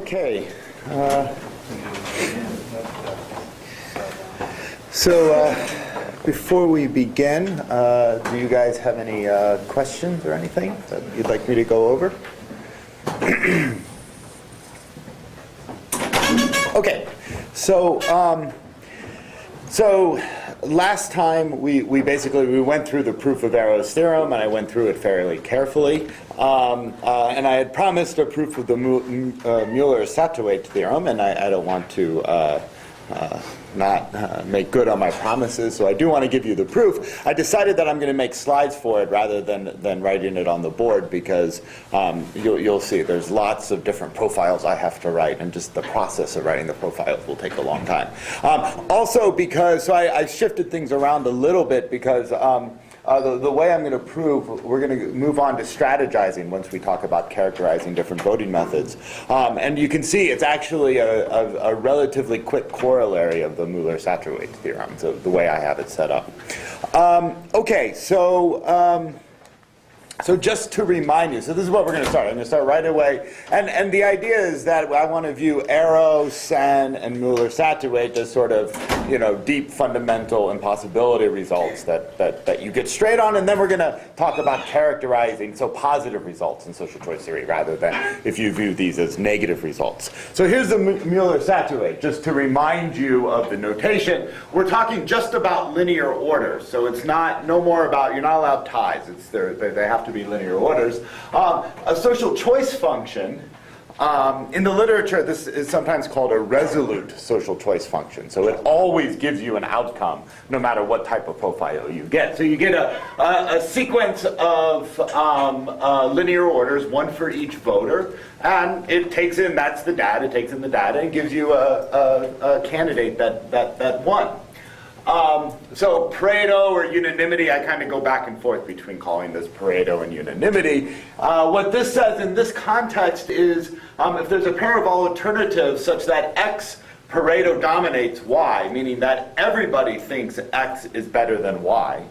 Okay. So before we begin, do you guys have any questions or anything that you'd like me to go over? Okay. So last time we went through the proof of Arrow's theorem, and I went through it fairly carefully. And I had promised a proof of the Mueller-Satterthwaite theorem, and I don't want to not make good on my promises, so I do want to give you the proof. I decided that I'm going to make slides for it rather than writing it on the board, because you'll see there's lots of different profiles I have to write, and just the process of writing the profiles will take a long time. Also because, so I shifted things around a little bit, because the way I'm going to prove, we're going to move on to strategizing once we talk about characterizing different voting methods. And you can see it's actually a relatively quick corollary of the Mueller-Satterthwaite theorem, so the way I have it set up. Okay, so just to remind you, so this is what we're going to start. I'm going to start right away. And the idea is that I want to view Arrow, Sen, and Mueller-Satterthwaite as sort of, deep fundamental impossibility results that you get straight on. And then we're going to talk about characterizing, so positive results in social choice theory, rather than if you view these as negative results. So here's the Mueller-Satterthwaite. Just to remind you of the notation, we're talking just about linear orders. So it's no more about, you're not allowed ties. They have to be linear orders. A social choice function, in the literature, this is sometimes called a resolute social choice function. So it always gives you an outcome, no matter what type of profile you get. So you get a sequence of linear orders, one for each voter, and it takes in, that's the data, it takes in the data and gives you a candidate that won. So Pareto or unanimity, I kind of go back and forth between calling this Pareto and unanimity. What this says in this context is if there's a pair of alternatives such that X Pareto dominates Y, meaning that everybody thinks X is better than Y,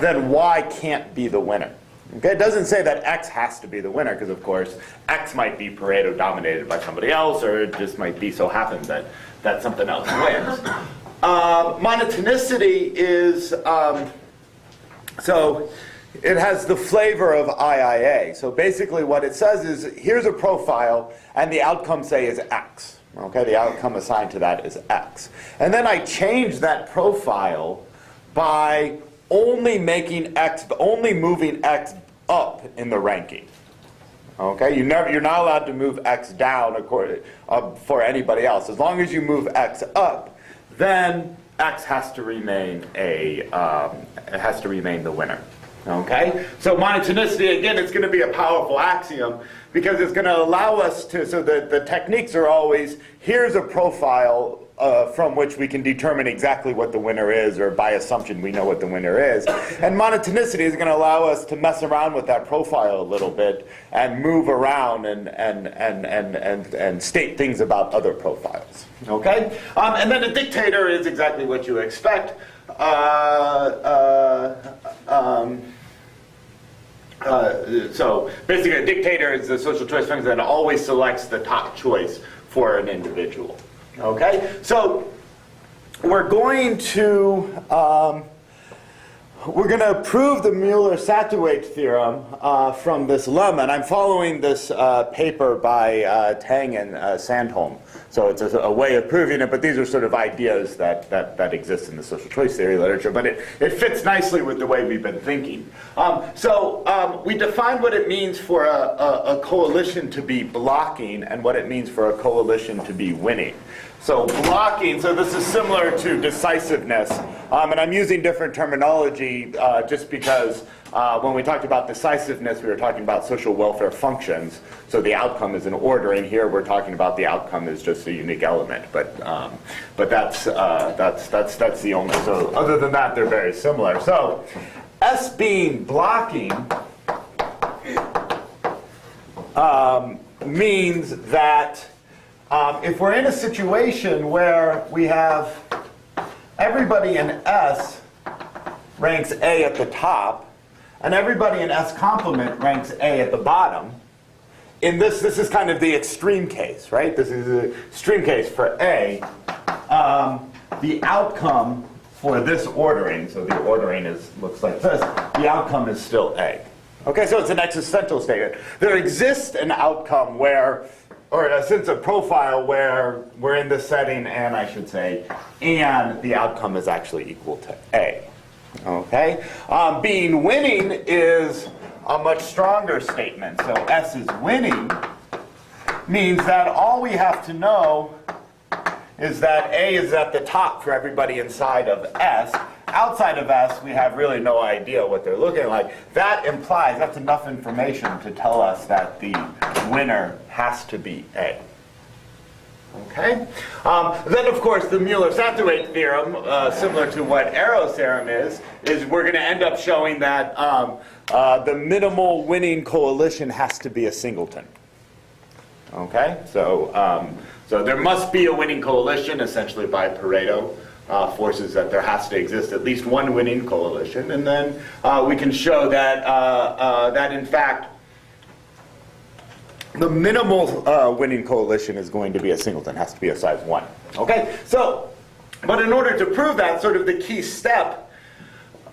then Y can't be the winner. Okay? It doesn't say that X has to be the winner, because of course X might be Pareto dominated by somebody else, or it just might be so happen that something else wins. Monotonicity is, so it has the flavor of IIA. So basically what it says is, here's a profile, and the outcome, say, is X. Okay, the outcome assigned to that is X. And then I change that profile by only moving X up in the ranking. Okay, you're not allowed to move X down for anybody else. As long as you move X up, then X has to remain the winner. Okay? So monotonicity, again, it's going to be a powerful axiom, because it's going to allow us to, so the techniques are always, here's a profile from which we can determine exactly what the winner is, or by assumption we know what the winner is. And monotonicity is going to allow us to mess around with that profile a little bit and move around and state things about other profiles. Okay? And then a dictator is exactly what you expect. So basically a dictator is a social choice function that always selects the top choice for an individual. Okay, so we're going to prove the Mueller-Satterthwaite theorem from this lemma, and I'm following this paper by Tang and Sandholm. So it's a way of proving it, but these are sort of ideas that exist in the social choice theory literature, but it fits nicely with the way we've been thinking. So we defined what it means for a coalition to be blocking and what it means for a coalition to be winning. So blocking, so this is similar to decisiveness, and I'm using different terminology just because when we talked about decisiveness, we were talking about social welfare functions, so the outcome is an order, and here we're talking about the outcome is just a unique element, but that's the only, so other than that, they're very similar. So S being blocking means that if we're in a situation where we have everybody in S ranks A at the top, and everybody in S complement ranks A at the bottom, this is kind of the extreme case, right? This is the extreme case for A. The outcome for this ordering, so the ordering looks like this, the outcome is still A. Okay, so it's an existential statement. There exists an outcome where, or a sense of profile where we're in this setting, and I should say, and the outcome is actually equal to A. Okay? Being winning is a much stronger statement. So S is winning means that all we have to know is that A is at the top for everybody inside of S. Outside of S, we have really no idea what they're looking like. That implies, that's enough information to tell us that the winner has to be A. Okay? Then, of course, the Mueller-Satterthwaite theorem, similar to what Arrow's theorem is we're going to end up showing that the minimal winning coalition has to be a singleton. Okay? So there must be a winning coalition, essentially by Pareto forces that there has to exist at least one winning coalition. And then we can show that, that in fact, the minimal winning coalition is going to be a singleton, has to be a size 1. Okay? So, but in order to prove that, sort of the key step,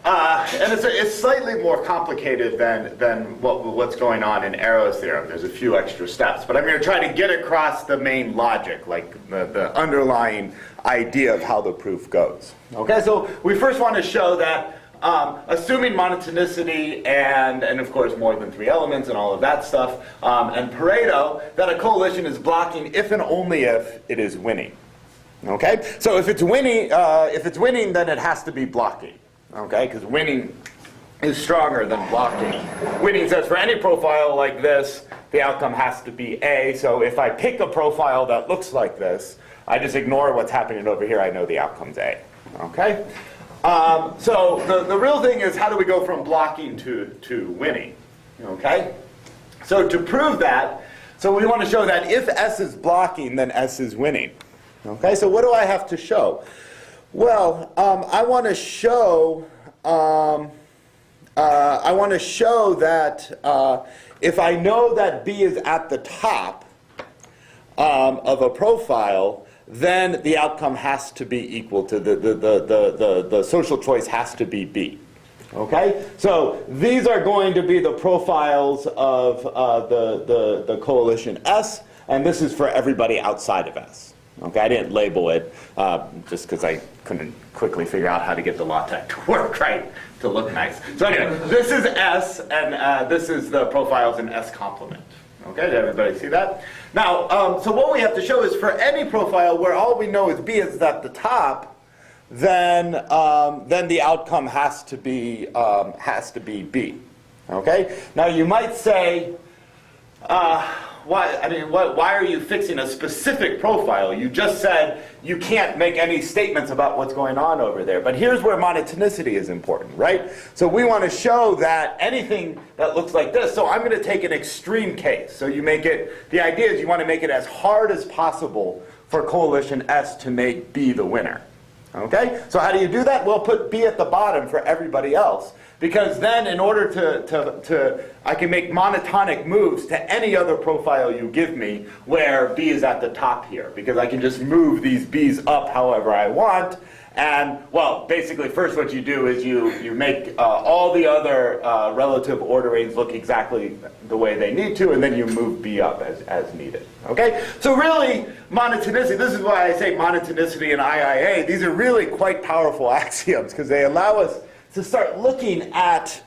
and it's slightly more complicated than what's going on in Arrow's theorem. There's a few extra steps. But I'm going to try to get across the main logic, like the underlying idea of how the proof goes. Okay, so we first want to show that assuming monotonicity and of course more than 3 elements and all of that stuff, and Pareto, that a coalition is blocking if and only if it is winning. Okay, so if it's winning, then it has to be blocking. Okay, because winning is stronger than blocking. Winning says for any profile like this, the outcome has to be A. So if I pick a profile that looks like this, I just ignore what's happening over here. I know the outcome's A. Okay. So the real thing is, how do we go from blocking to winning? Okay. So to prove that, so we want to show that if S is blocking, then S is winning. Okay. So what do I have to show? Well, I want to show that if I know that B is at the top of a profile, then the outcome has to be equal to the social choice has to be B. Okay, so these are going to be the profiles of the coalition S, and this is for everybody outside of S. Okay, I didn't label it just because I couldn't quickly figure out how to get the LaTeX to work right, to look nice. So anyway, this is S, and this is the profiles in S complement. Okay, did everybody see that? Now, so what we have to show is for any profile where all we know is B is at the top, then the outcome has to be B. Okay. Now you might say, why are you fixing a specific profile? You just said you can't make any statements about what's going on over there. But here's where monotonicity is important, right? So we want to show that anything that looks like this, so I'm going to take an extreme case. So you make it, the idea is you want to make it as hard as possible for coalition S to make B the winner. Okay? So how do you do that? Well, put B at the bottom for everybody else. Because then in order I can make monotonic moves to any other profile you give me where B is at the top here. Because I can just move these B's up however I want. And, well, basically first what you do is you make all the other relative orderings look exactly the way they need to, and then you move B up as needed. Okay? So really, monotonicity, this is why I say monotonicity and IIA, these are really quite powerful axioms because they allow us to start looking at,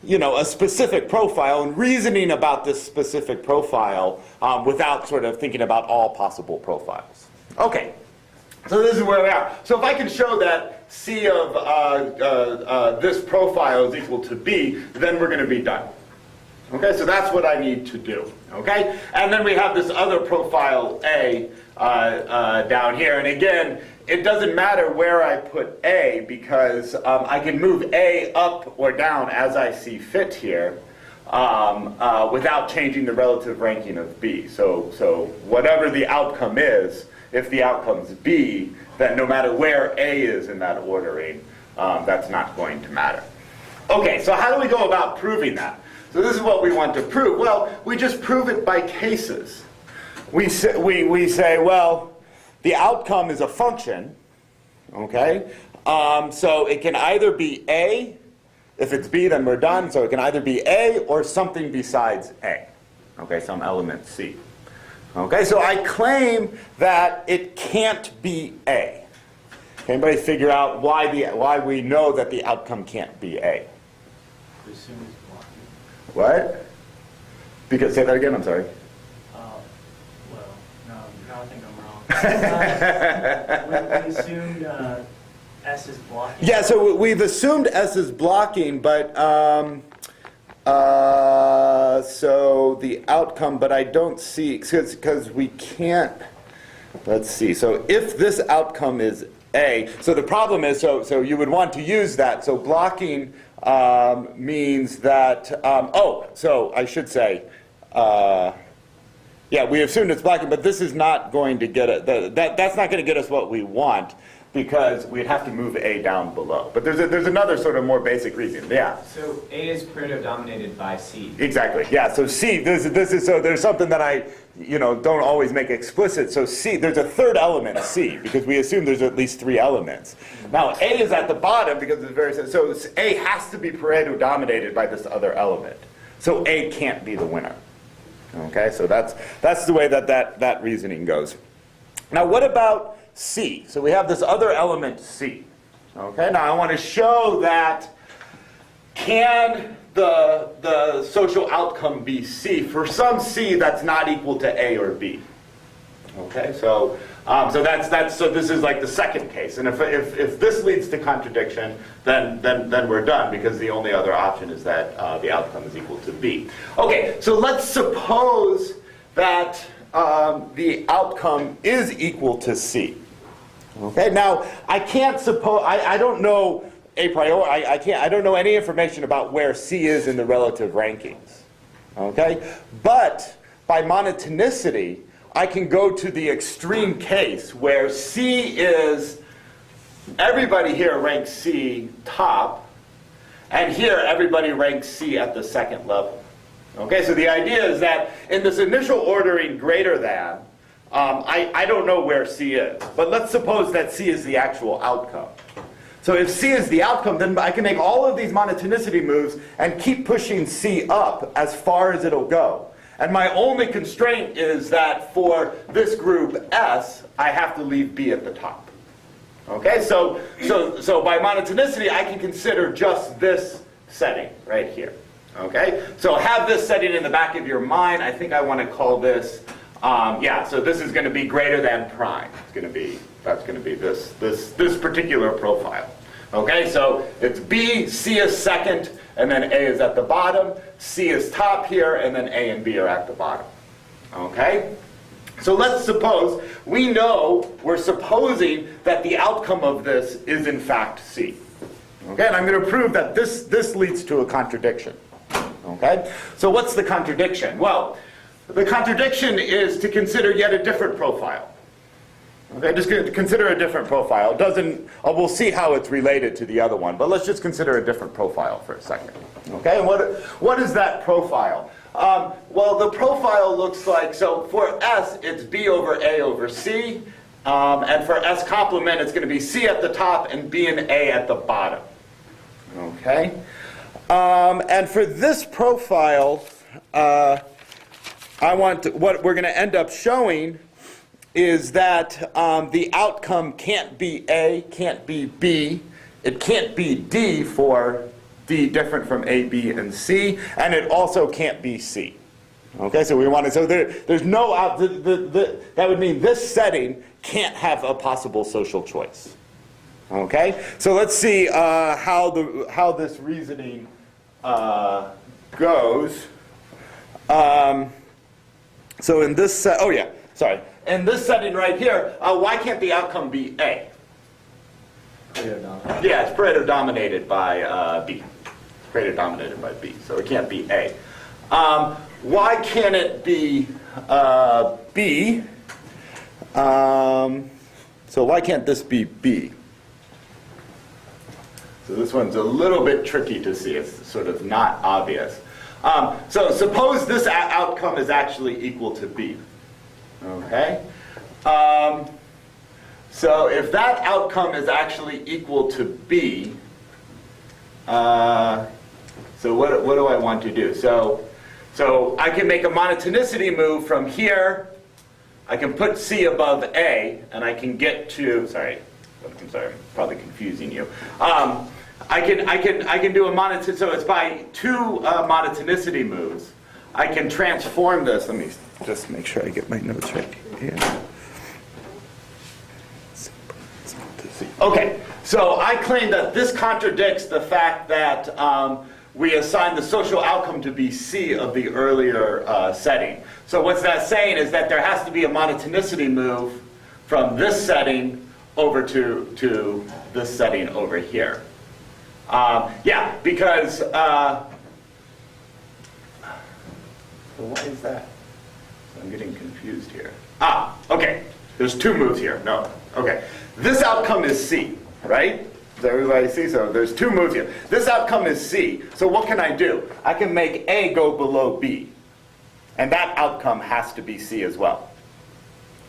a specific profile and reasoning about this specific profile without sort of thinking about all possible profiles. Okay, so this is where we are. So if I can show that C of this profile is equal to B, then we're going to be done. Okay, so that's what I need to do. Okay, and then we have this other profile A down here, and again, it doesn't matter where I put A because I can move A up or down as I see fit here without changing the relative ranking of B. So whatever the outcome is, if the outcome's B, then no matter where A is in that ordering, that's not going to matter. Okay, so how do we go about proving that? So this is what we want to prove. Well, we just prove it by cases. We say, well, the outcome is a function, okay? So it can either be A. If it's B, then we're done. So it can either be A or something besides A, okay, some element C. Okay, so I claim that it can't be A. Can anybody figure out why we know that the outcome can't be A? We assume it's blocking. What? Because, say that again, I'm sorry. Well, no, I think I'm wrong. We assumed S is blocking. Yeah, so we've assumed S is blocking, but so the outcome, but I don't see, because we can't, let's see, so if this outcome is A, so the problem is, so you would want to use that, so blocking means that, so I should say, yeah, we assumed it's blocking, but this is not going to get it, that's not going to get us what we want, because we'd have to move A down below. But there's another sort of more basic reason. Yeah. So A is Pareto dominated by C. Exactly. Yeah. So C. This is so there's something that I don't always make explicit. So C. There's a third element C because we assume there's at least 3 elements. Now A is at the bottom because it's very so A has to be Pareto dominated by this other element. So A can't be the winner. Okay. So that's the way that reasoning goes. Now what about C? So we have this other element C. Okay, now I want to show that can the social outcome be C for some C that's not equal to A or B. Okay, so this is like the second case, and if this leads to contradiction, then we're done because the only other option is that the outcome is equal to B. Okay, so let's suppose that the outcome is equal to C. Okay, now I can't suppose, I don't know a priori, I don't know any information about where C is in the relative rankings. Okay, but by monotonicity, I can go to the extreme case where C is, everybody here ranks C top, and here everybody ranks C at the second level. Okay, so the idea is that in this initial ordering greater than, I don't know where C is, but let's suppose that C is the actual outcome. So if C is the outcome, then I can make all of these monotonicity moves and keep pushing C up as far as it'll go. And my only constraint is that for this group S, I have to leave B at the top. Okay, so by monotonicity, I can consider just this setting right here. Okay, so have this setting in the back of your mind. I think I want to call this, so this is going to be greater than prime. It's going to be, that's going to be this particular profile. Okay, so it's B, C is second, and then A is at the bottom. C is top here, and then A and B are at the bottom. Okay? So let's suppose, we know, we're supposing that the outcome of this is in fact C. Okay, and I'm going to prove that this leads to a contradiction. Okay? So what's the contradiction? Well, the contradiction is to consider yet a different profile. Okay, just consider a different profile. It doesn't, we'll see how it's related to the other one, but let's just consider a different profile for a second. Okay, and what is that profile? Well, the profile looks like, so for S, it's B over A over C, and for S complement, it's going to be C at the top and B and A at the bottom. Okay, and for this profile, what we're going to end up showing is that the outcome can't be A, can't be B, it can't be D for D different from A, B, and C, and it also can't be C. Okay, so we want to, so there's no, that would mean this setting can't have a possible social choice. Okay, so let's see how this reasoning goes. So in this in this setting right here, why can't the outcome be A? Yeah, it's Pareto dominated by B. Pareto dominated by B, so it can't be A. Why can't it be B? So why can't this be B? So this one's a little bit tricky to see. It's sort of not obvious. So suppose this outcome is actually equal to B. Okay? So if that outcome is actually equal to B, so what do I want to do? So I can make a monotonicity move from here. I can put C above A, and I can get to, I'm sorry, I'm probably confusing you. I can do a monotonicity, so it's by two monotonicity moves. I can transform this. Let me just make sure I get my notes right here. Okay, so I claim that this contradicts the fact that we assign the social outcome to be C of the earlier setting. So what's that saying is that there has to be a monotonicity move from this setting over to this setting over here. Yeah, because, so why is that? I'm getting confused here. Okay, there's two moves here, no, okay. This outcome is C, right? Does everybody see? So there's two moves here. This outcome is C, so what can I do? I can make A go below B, and that outcome has to be C as well.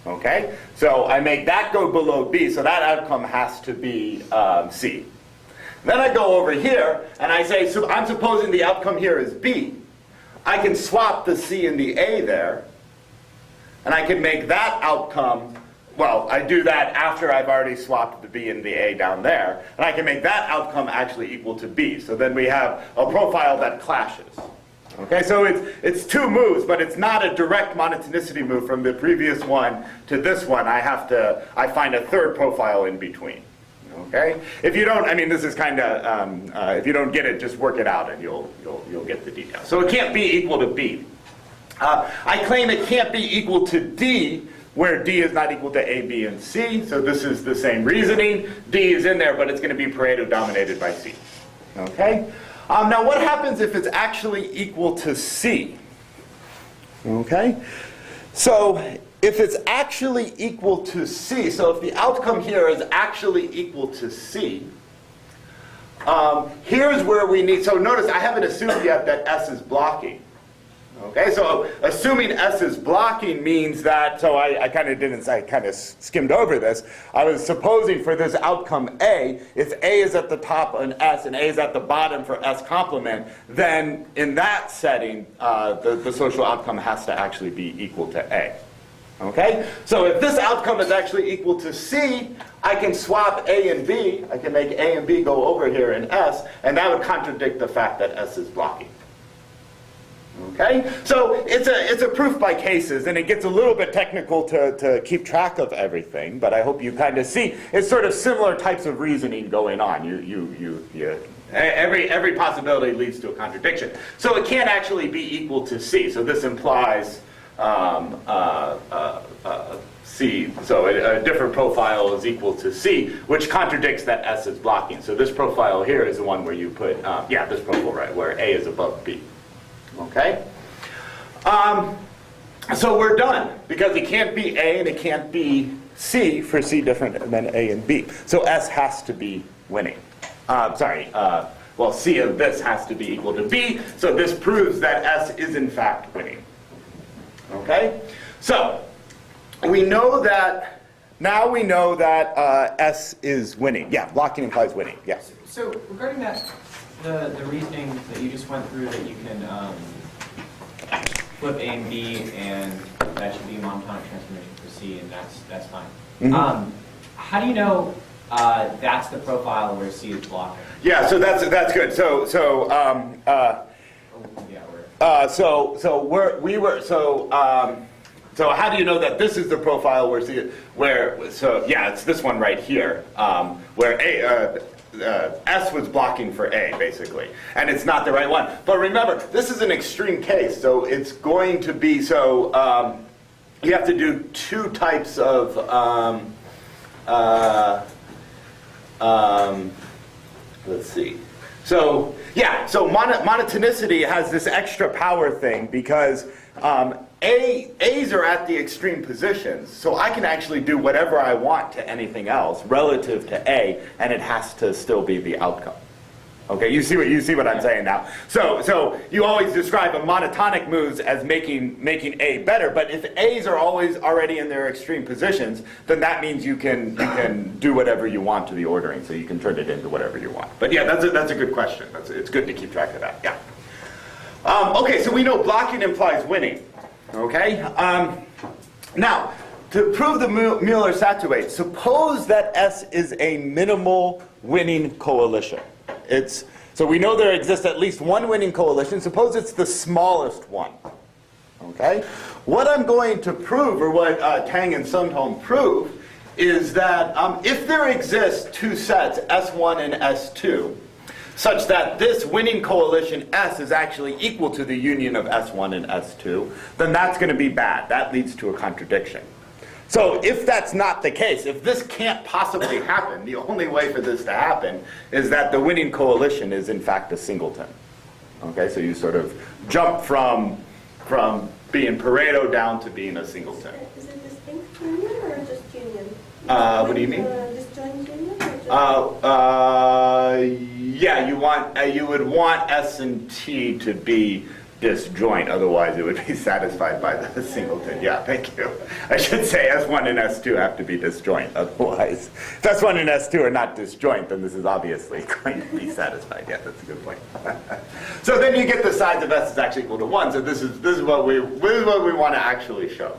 Okay, so I make that go below B, so that outcome has to be C. Then I go over here, and I say, so I'm supposing the outcome here is B. I can swap the C and the A there, and I can make that outcome, well, I do that after I've already swapped the B and the A down there, and I can make that outcome actually equal to B. So then we have a profile that clashes. Okay, so it's two moves, but it's not a direct monotonicity move from the previous one to this one. I find a third profile in between. Okay, if you don't, I mean, this is kind of, if you don't get it, just work it out and you'll get the details. So it can't be equal to B. I claim it can't be equal to D, where D is not equal to A, B, and C. So this is the same reasoning. D is in there, but it's going to be Pareto dominated by C. Okay. Now what happens if it's actually equal to C? Okay. So if it's actually equal to C, so if the outcome here is actually equal to C, here's where we need, so notice I haven't assumed yet that S is blocking. Okay, so assuming S is blocking means that, so I kind of skimmed over this. I was supposing for this outcome A, if A is at the top on S and A is at the bottom for S complement, then in that setting, the social outcome has to actually be equal to A. Okay, so if this outcome is actually equal to C, I can swap A and B. I can make A and B go over here in S, and that would contradict the fact that S is blocking. Okay, so it's a proof by cases, and it gets a little bit technical to keep track of everything, but I hope you kind of see it's sort of similar types of reasoning going on. Every possibility leads to a contradiction. So it can't actually be equal to C. So this implies C. So a different profile is equal to C, which contradicts that S is blocking. So this profile here is the one where you put this profile right where A is above B. Okay? So we're done, because it can't be A and it can't be C for C different than A and B. So S has to be winning. Well, C of this has to be equal to B, so this proves that S is in fact winning. Okay? So, we know that, now we know that S is winning. Yeah, blocking implies winning, yes. So regarding that, the reasoning that you just went through, that you can flip A and B, and that should be a monotonic transformation for C, and that's fine. Mm-hmm. How do you know that's the profile where C is blocking? Yeah, so that's good. So how do you know that this is the profile where C, it's this one right here, where S was blocking for A, basically, and it's not the right one. But remember, this is an extreme case, so it's going to be, you have to do two types of, let's see. So, monotonicity has this extra power thing because A's are at the extreme positions, so I can actually do whatever I want to anything else relative to A, and it has to still be the outcome. Okay, you see what I'm saying now. So you always describe a monotonic moves as making A better, but if A's are always already in their extreme positions, then that means you can do whatever you want to the ordering, so you can turn it into whatever you want. But yeah, that's a good question. It's good to keep track of that. Yeah. Okay, so we know blocking implies winning. Okay. Now, to prove the Mueller-Satterweight, suppose that S is a minimal winning coalition. So we know there exists at least one winning coalition. Suppose it's the smallest one. Okay? What I'm going to prove, or what Tang and Sundholm prove, is that if there exist two sets, S1 and S2, such that this winning coalition S is actually equal to the union of S1 and S2, then that's going to be bad. That leads to a contradiction. So if that's not the case, if this can't possibly happen, the only way for this to happen is that the winning coalition is in fact a singleton. Okay, so you sort of jump from being Pareto down to being a singleton. Is it distinct union or just union? What do you mean? Disjoint union or just Yeah, you would want S and T to be disjoint, otherwise it would be satisfied by the singleton. Yeah, thank you. I should say S1 and S2 have to be disjoint, otherwise if S1 and S2 are not disjoint, then this is obviously going to be satisfied. Yeah, that's a good point. So then you get the sides of S is actually equal to 1, so this is what we want to actually show.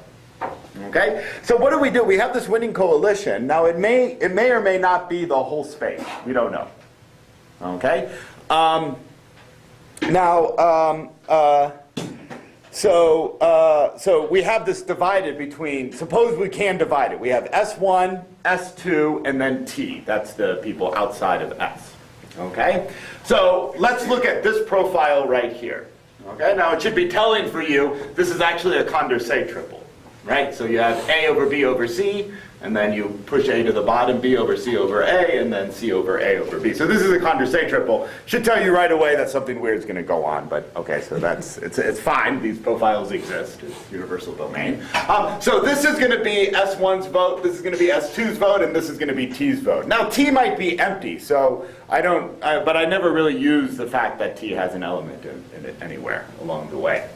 Okay? So what do? We have this winning coalition. Now it may or may not be the whole space. We don't know. Okay? So we have this divided between, suppose we can divide it. We have S1, S2, and then T. That's the people outside of S. Okay? So let's look at this profile right here. Okay? Now it should be telling for you, this is actually a Condorcet triple. Right? So you have A over B over C, and then you push A to the bottom, B over C over A, and then C over A over B. So this is a Condorcet triple. Should tell you right away that something weird is going to go on, but okay, so it's fine. These profiles exist. It's universal domain. So this is going to be S1's vote, this is going to be S2's vote, and this is going to be T's vote. Now T might be empty, so but I never really use the fact that T has an element in it anywhere along the way.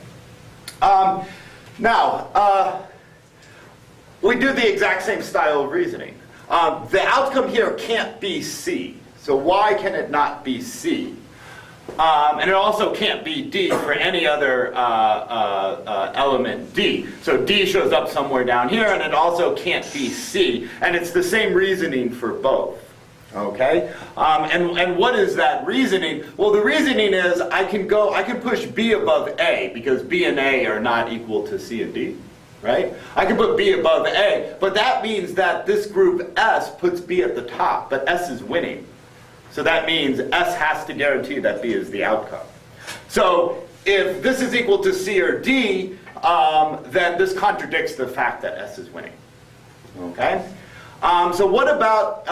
We do the exact same style of reasoning. The outcome here can't be C. So why can it not be C? And it also can't be D for any other element D. So D shows up somewhere down here, and it also can't be C. And it's the same reasoning for both. Okay? And what is that reasoning? Well, the reasoning is I can push B above A, because B and A are not equal to C and D. Right? I can put B above A, but that means that this group S puts B at the top, but S is winning. So that means S has to guarantee that B is the outcome. So if this is equal to C or D, then this contradicts the fact that S is winning. Okay? So what about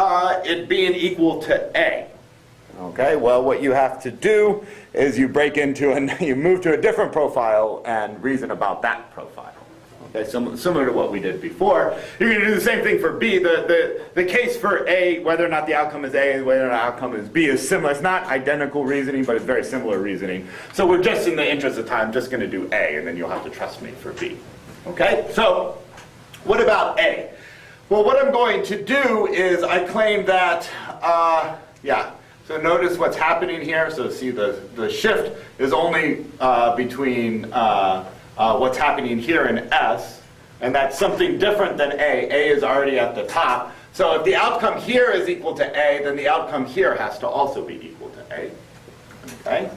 it being equal to A? Okay, well what you have to do is you you move to a different profile and reason about that profile. Okay, similar to what we did before. You're going to do the same thing for B. The case for A, whether or not the outcome is A and whether or not the outcome is B, is similar. It's not identical reasoning, but it's very similar reasoning. So we're just, in the interest of time, just going to do A, and then you'll have to trust me for B. Okay, so what about A? Well, what I'm going to do is I claim that, so notice what's happening here. So see the shift is only between what's happening here in S, and that's something different than A. A is already at the top. So if the outcome here is equal to A, then the outcome here has to also be equal to A. Okay?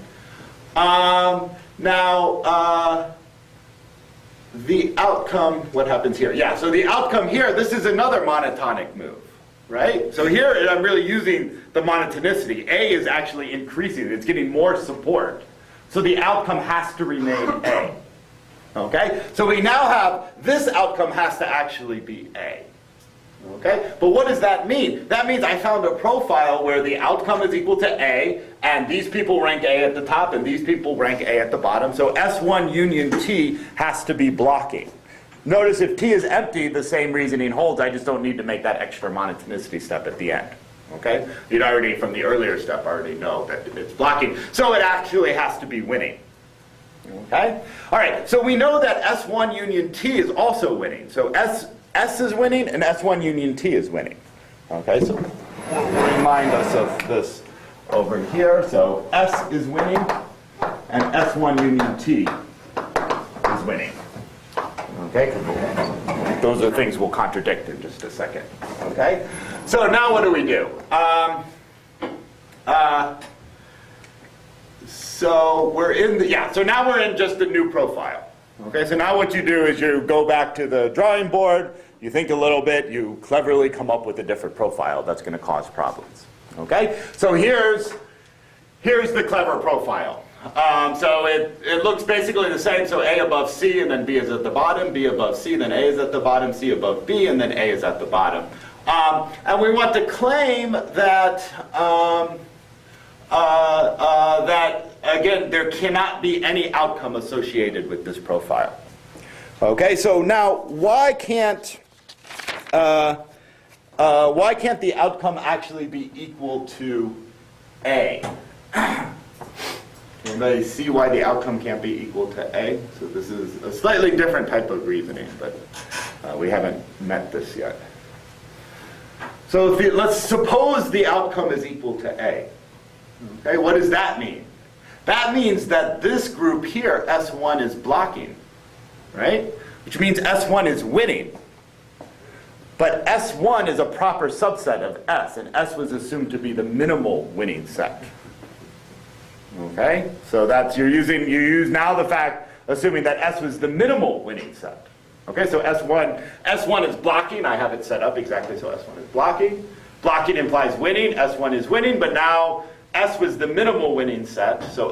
The outcome, what happens here? Yeah, so the outcome here, this is another monotonic move, right? So here I'm really using the monotonicity. A is actually increasing. It's getting more support. So the outcome has to remain A. Okay? So we now have, this outcome has to actually be A. Okay? But what does that mean? That means I found a profile where the outcome is equal to A, and these people rank A at the top, and these people rank A at the bottom. So S1 union T has to be blocking. Notice if T is empty, the same reasoning holds. I just don't need to make that extra monotonicity step at the end. Okay? You'd already, from the earlier step, already know that it's blocking. So it actually has to be winning. Okay? All right, so we know that S1 union T is also winning. So S is winning and S1 union T is winning. Okay, so we'll remind us of this over here. So S is winning and S1 union T is winning. Okay, 'cause those are things we'll contradict in just a second. Okay, so now what do we do? So we're in the, so now we're in just the new profile. Okay, so now what you do is you go back to the drawing board, you think a little bit, you cleverly come up with a different profile that's going to cause problems. Okay, so here's the clever profile. So it looks basically the same, so A above C and then B is at the bottom, B above C, then A is at the bottom, C above B, and then A is at the bottom. And we want to claim that, that again, there cannot be any outcome associated with this profile. Okay, so now why can't the outcome actually be equal to A? Anybody see why the outcome can't be equal to A? So this is a slightly different type of reasoning, but we haven't met this yet. So let's suppose the outcome is equal to A. Okay, what does that mean? That means that this group here, S1, is blocking, right? Which means S1 is winning. But S1 is a proper subset of S, and S was assumed to be the minimal winning set. Okay, so that's you use now the fact, assuming that S was the minimal winning set. Okay, so S1 is blocking. I have it set up exactly so S1 is blocking. Blocking implies winning. S1 is winning, but now S was the minimal winning set, so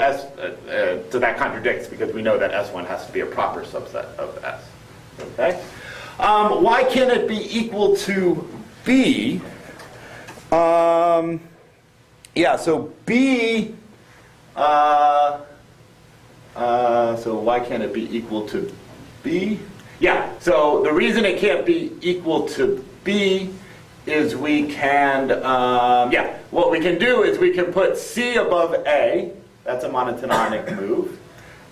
so that contradicts because we know that S1 has to be a proper subset of S. Okay, why can't it be equal to B? Yeah, so B. So why can't it be equal to B? Yeah, so the reason it can't be equal to B is we can, what we can do is we can put C above A, that's a monotonic move,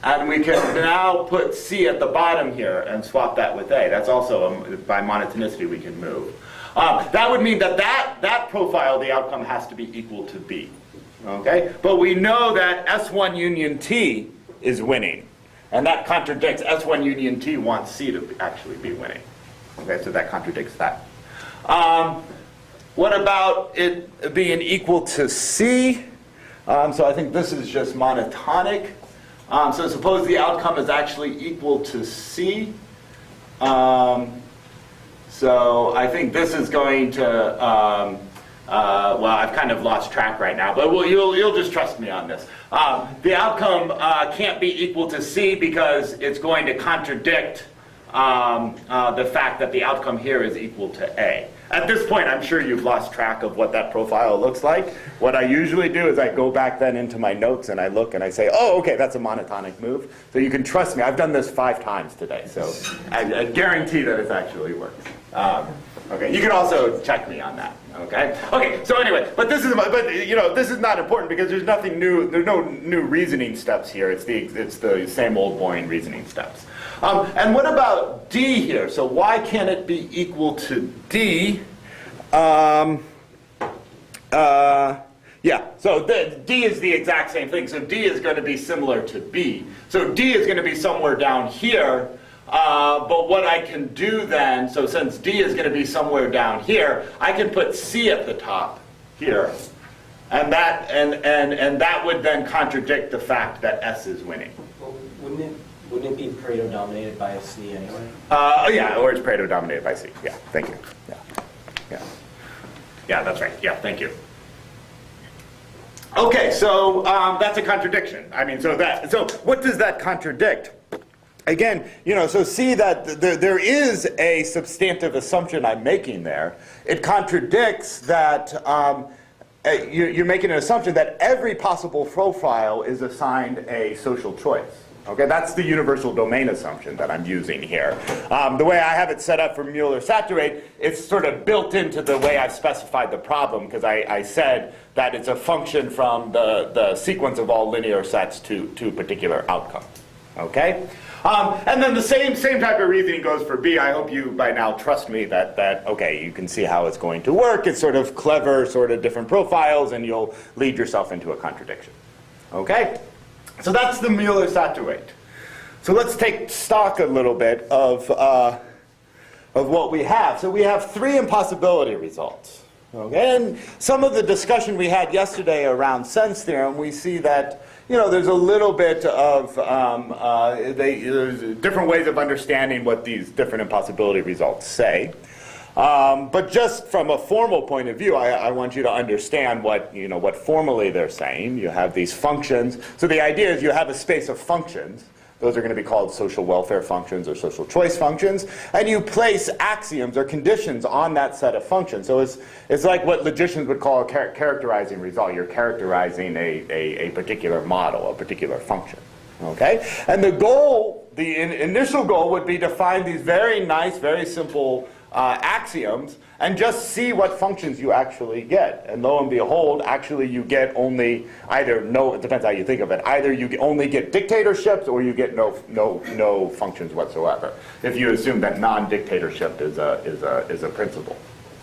and we can now put C at the bottom here and swap that with A. That's also, by monotonicity, we can move. That would mean that profile, the outcome has to be equal to B. Okay, but we know that S1 union T is winning, and that contradicts S1 union T wants C to actually be winning. Okay, so that contradicts that. What about it being equal to C? So I think this is just monotonic. So suppose the outcome is actually equal to C. So I think this is going to well, I've kind of lost track right now, but you'll just trust me on this. The outcome can't be equal to C because it's going to contradict the fact that the outcome here is equal to A. At this point, I'm sure you've lost track of what that profile looks like. What I usually do is I go back then into my notes and I look and I say, oh, okay, that's a monotonic move. So you can trust me. I've done this 5 times today, so I guarantee that it actually works. Okay, you can also check me on that. Okay. Okay. So anyway, but this is not important because there's nothing new. There's no new reasoning steps here. It's the same old boring reasoning steps. And what about D here? So why can't it be equal to D? Yeah. So D is the exact same thing. So D is going to be similar to B. So D is going to be somewhere down here. But what I can do then, so since D is going to be somewhere down here, I can put C at the top here, and that would then contradict the fact that S is winning. Well, wouldn't it be Pareto dominated by C anyway? Yeah, or it's Pareto dominated by C. Yeah, thank you. Yeah, that's right. Yeah, thank you. Okay, so that's a contradiction. I mean, so what does that contradict? Again, so see that there is a substantive assumption I'm making there. It contradicts that you're making an assumption that every possible profile is assigned a social choice. Okay, that's the universal domain assumption that I'm using here. The way I have it set up for Mueller-Saturate, it's sort of built into the way I've specified the problem, because I said that it's a function from the sequence of all linear sets to a particular outcome. Okay? And then the same type of reasoning goes for B. I hope you by now trust me that okay, you can see how it's going to work. It's sort of clever, sort of different profiles, and you'll lead yourself into a contradiction. Okay? So that's the Mueller-Saturate. So let's take stock a little bit of what we have. So we have 3 impossibility results. Okay? And some of the discussion we had yesterday around sense theorem, we see that there's a little bit of, there's different ways of understanding what these different impossibility results say. But just from a formal point of view, I want you to understand what formally they're saying. You have these functions. So the idea is you have a space of functions. Those are going to be called social welfare functions or social choice functions. And you place axioms or conditions on that set of functions. So it's like what logicians would call a characterizing result. You're characterizing a particular model, a particular function. Okay? And the goal, the initial goal would be to find these very nice, very simple axioms and just see what functions you actually get. And lo and behold, actually you get only either it depends how you think of it, either you only get dictatorships or you get no functions whatsoever, if you assume that non-dictatorship is a principle.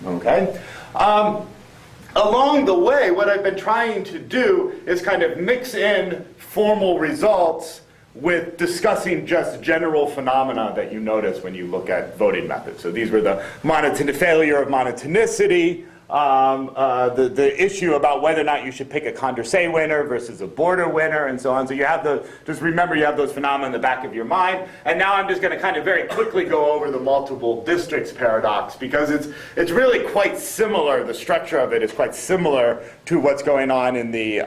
Okay? Along the way, what I've been trying to do is kind of mix in formal results with discussing just general phenomena that you notice when you look at voting methods. So these were the failure of monotonicity, the issue about whether or not you should pick a Condorcet winner versus a border winner, and so on. So you have just remember you have those phenomena in the back of your mind. And now I'm just going to kind of very quickly go over the multiple districts paradox, because it's really quite similar. The structure of it is quite similar to what's going on in the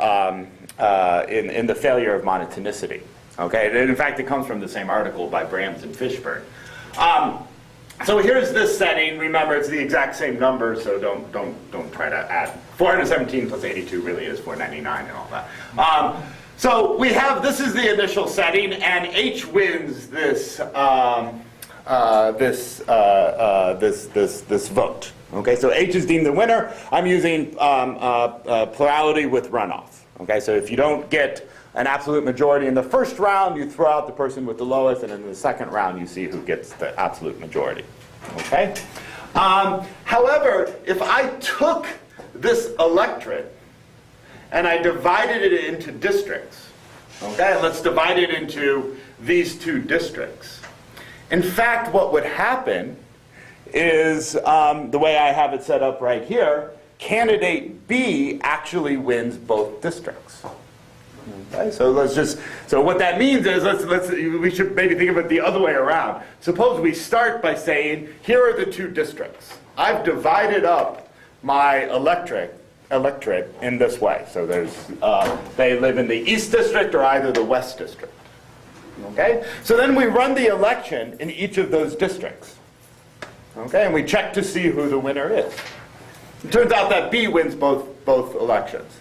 in the failure of monotonicity. Okay, and in fact, it comes from the same article by Brams and Fishburne. So here's this setting. Remember, it's the exact same number, so don't try to add. 417 plus 82 really is 499 and all that. So we have, this is the initial setting, and H wins this this vote. Okay, so H is deemed the winner. I'm using plurality with runoff. Okay, so if you don't get an absolute majority in the first round, you throw out the person with the lowest, and in the second round, you see who gets the absolute majority. Okay? However, if I took this electorate and I divided it into districts, okay, let's divide it into these 2 districts. In fact, what would happen is, the way I have it set up right here, candidate B actually wins both districts. Okay, so what that means is we should maybe think of it the other way around. Suppose we start by saying, here are the 2 districts. I've divided up my electorate in this way. So they live in the East District or either the West District. Okay? So then we run the election in each of those districts. Okay, and we check to see who the winner is. It turns out that B wins both elections.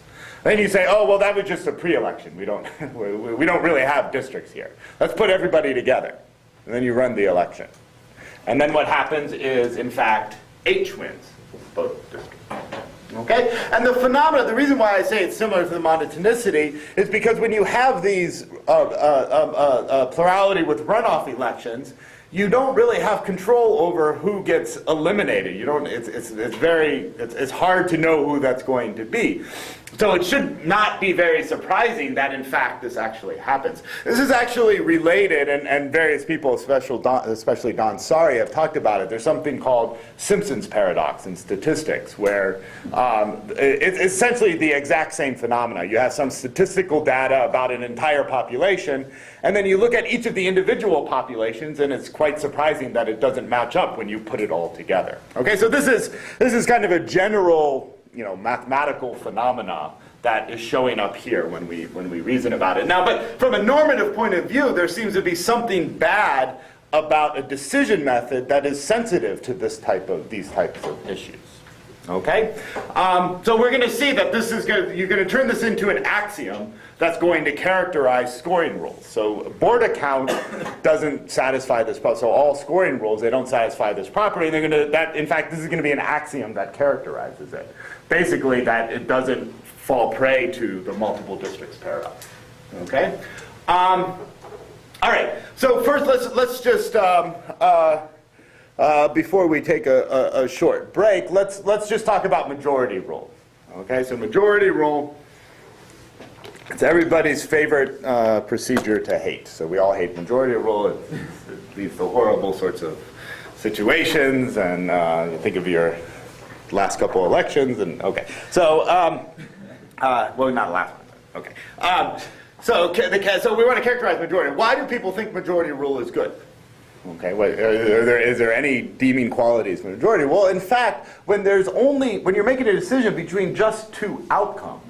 Then you say, oh, well, that was just a pre-election. We don't really have districts here. Let's put everybody together. And then you run the election. And then what happens is, in fact, H wins both districts. Okay? And the phenomena, the reason why I say it's similar to the monotonicity is because when you have these plurality with runoff elections, you don't really have control over who gets eliminated. You don't. It's hard to know who that's going to be. So it should not be very surprising that, in fact, this actually happens. This is actually related, and various people, especially Don Sari, have talked about it. There's something called Simpson's paradox in statistics, where it's essentially the exact same phenomena. You have some statistical data about an entire population, and then you look at each of the individual populations, and it's quite surprising that it doesn't match up when you put it all together. Okay, so this is kind of a general, mathematical phenomena that is showing up here when we reason about it. Now, but from a normative point of view, there seems to be something bad about a decision method that is sensitive to these types of issues. Okay? So we're going to see that this is you're going to turn this into an axiom that's going to characterize scoring rules. So board account doesn't satisfy this, so all scoring rules, they don't satisfy this property. They're going to, in fact, this is going to be an axiom that characterizes it. Basically, that it doesn't fall prey to the multiple districts paradox. Okay? All right. So first, let's just before we take a short break, let's just talk about majority rule. Okay? So majority rule. It's everybody's favorite procedure to hate. So we all hate majority rule. It leads to horrible sorts of situations, and you think of your last couple elections, and okay. So, well, not last one. Okay. So we want to characterize majority. Why do people think majority rule is good? Okay. Is there any deeming qualities for majority? Well, in fact, when you're making a decision between just two outcomes,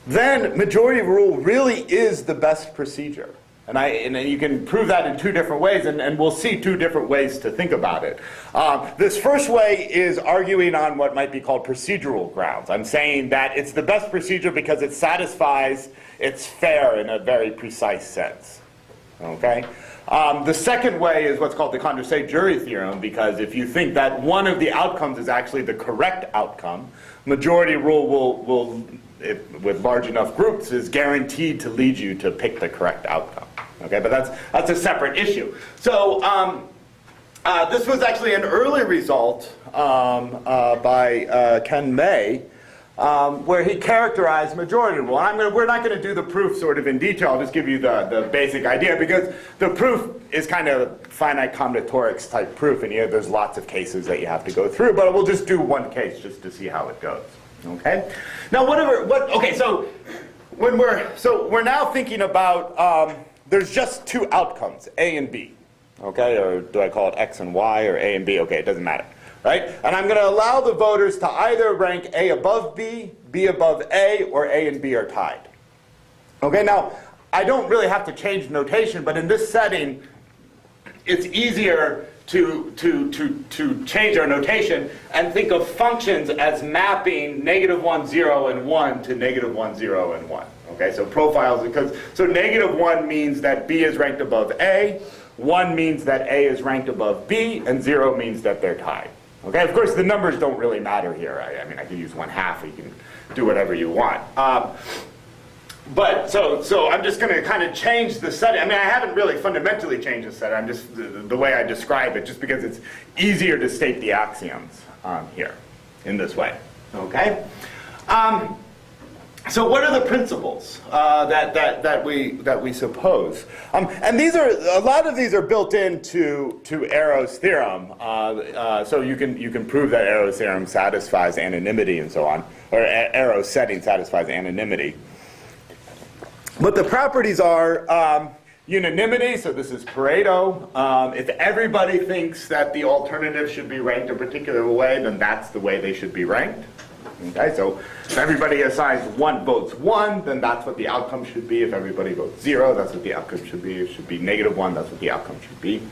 then majority rule really is the best procedure. And you can prove that in two different ways, and we'll see two different ways to think about it. This first way is arguing on what might be called procedural grounds. I'm saying that it's the best procedure because it satisfies, it's fair in a very precise sense. Okay? The second way is what's called the Condorcet jury theorem, because if you think that one of the outcomes is actually the correct outcome, majority rule will with large enough groups, is guaranteed to lead you to pick the correct outcome. Okay, but that's a separate issue. So this was actually an early result by Ken May, where he characterized majority rule. And we're not going to do the proof sort of in detail. I'll just give you the basic idea, because the proof is kind of finite combinatorics type proof, and there's lots of cases that you have to go through. But we'll just do one case just to see how it goes. Okay. Now, so we're now thinking about there's just two outcomes, A and B. Okay, or do I call it X and Y, or A and B? Okay, it doesn't matter, right? And I'm going to allow the voters to either rank A above B, B above A, or A and B are tied. Okay. Now, I don't really have to change notation, but in this setting, it's easier to change our notation and think of functions as mapping -1, 0, and 1 to -1, 0, and 1. Okay, so profiles, so -1 means that B is ranked above A, 1 means that A is ranked above B, and 0 means that they're tied. Okay, of course the numbers don't really matter here. I mean, I can use 1/2, you can do whatever you want. But so I'm just going to kind of change the setting. I mean, I haven't really fundamentally changed the setting. I'm just the way I describe it, just because it's easier to state the axioms here in this way. Okay. So what are the principles that we suppose? And a lot of these are built into Arrow's theorem. So you can prove that Arrow's theorem satisfies anonymity and so on, or Arrow's setting satisfies anonymity. But the properties are unanimity, so this is Pareto. If everybody thinks that the alternative should be ranked a particular way, then that's the way they should be ranked. Okay, so if everybody assigns 1 votes 1, then that's what the outcome should be. If everybody votes 0, that's what the outcome should be. It should be -1, that's what the outcome should be.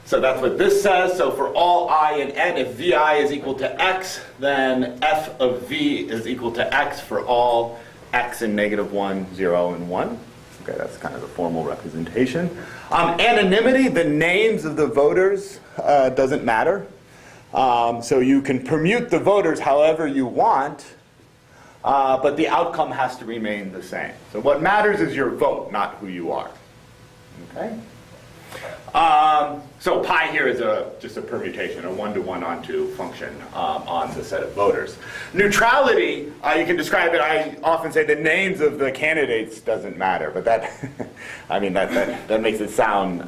So that's what this says. So for all I and n, if vi is equal to x, then f of v is equal to x for all x in -1, 0, and 1. Okay, that's kind of the formal representation. Anonymity, the names of the voters doesn't matter. So you can permute the voters however you want, but the outcome has to remain the same. So what matters is your vote, not who you are. Okay? So pi here is just a permutation, a 1-to-1 onto function on the set of voters. Neutrality, you can describe it, I often say the names of the candidates doesn't matter, but that, I mean, that makes it sound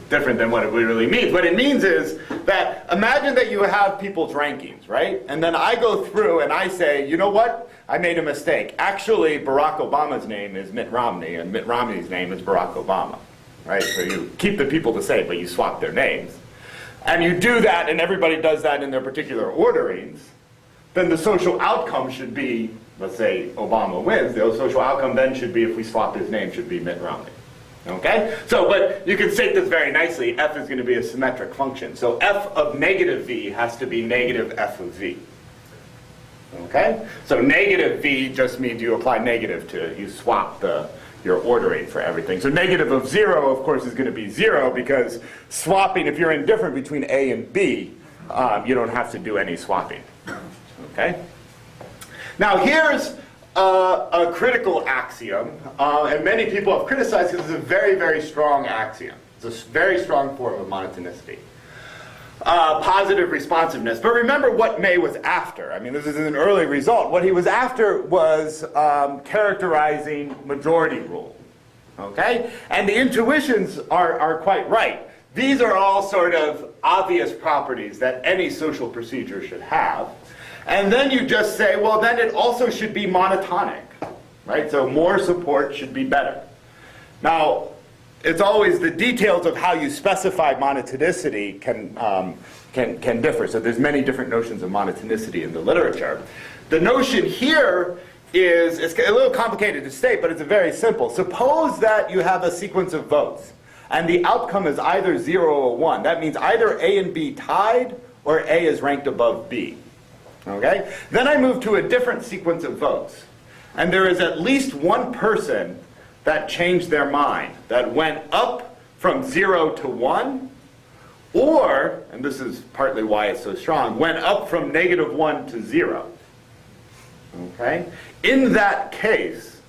different than what it really means. What it means is that imagine that you have people's rankings, right? And then I go through and I say, you know what? I made a mistake. Actually, Barack Obama's name is Mitt Romney, and Mitt Romney's name is Barack Obama. Right? So you keep the people the same, but you swap their names. And you do that, and everybody does that in their particular orderings, then the social outcome should be, let's say Obama wins, the social outcome then should be, if we swap his name, should be Mitt Romney. Okay? So, but you can state this very nicely. F is going to be a symmetric function. So f of negative v has to be negative f of v. Okay? So negative v just means you apply negative to it. You swap your ordering for everything. So negative of 0, of course, is going to be 0 because swapping, if you're indifferent between A and B, you don't have to do any swapping. Okay? Now here's a critical axiom, and many people have criticized because it's a very, very strong axiom. It's a very strong form of monotonicity. Positive responsiveness. But remember what May was after. I mean, this is an early result. What he was after was characterizing majority rule. Okay? And the intuitions are quite right. These are all sort of obvious properties that any social procedure should have. And then you just say, well, then it also should be monotonic. Right? So more support should be better. Now, it's always the details of how you specify monotonicity can differ. So there's many different notions of monotonicity in the literature. The notion here is, it's a little complicated to state, but it's very simple. Suppose that you have a sequence of votes, and the outcome is either 0 or 1. That means either A and B tied, or A is ranked above B. Okay? Then I move to a different sequence of votes, and there is at least one person that changed their mind, that went up from 0 to 1, or, and this is partly why it's so strong, went up from negative 1 to 0. Okay? In that case,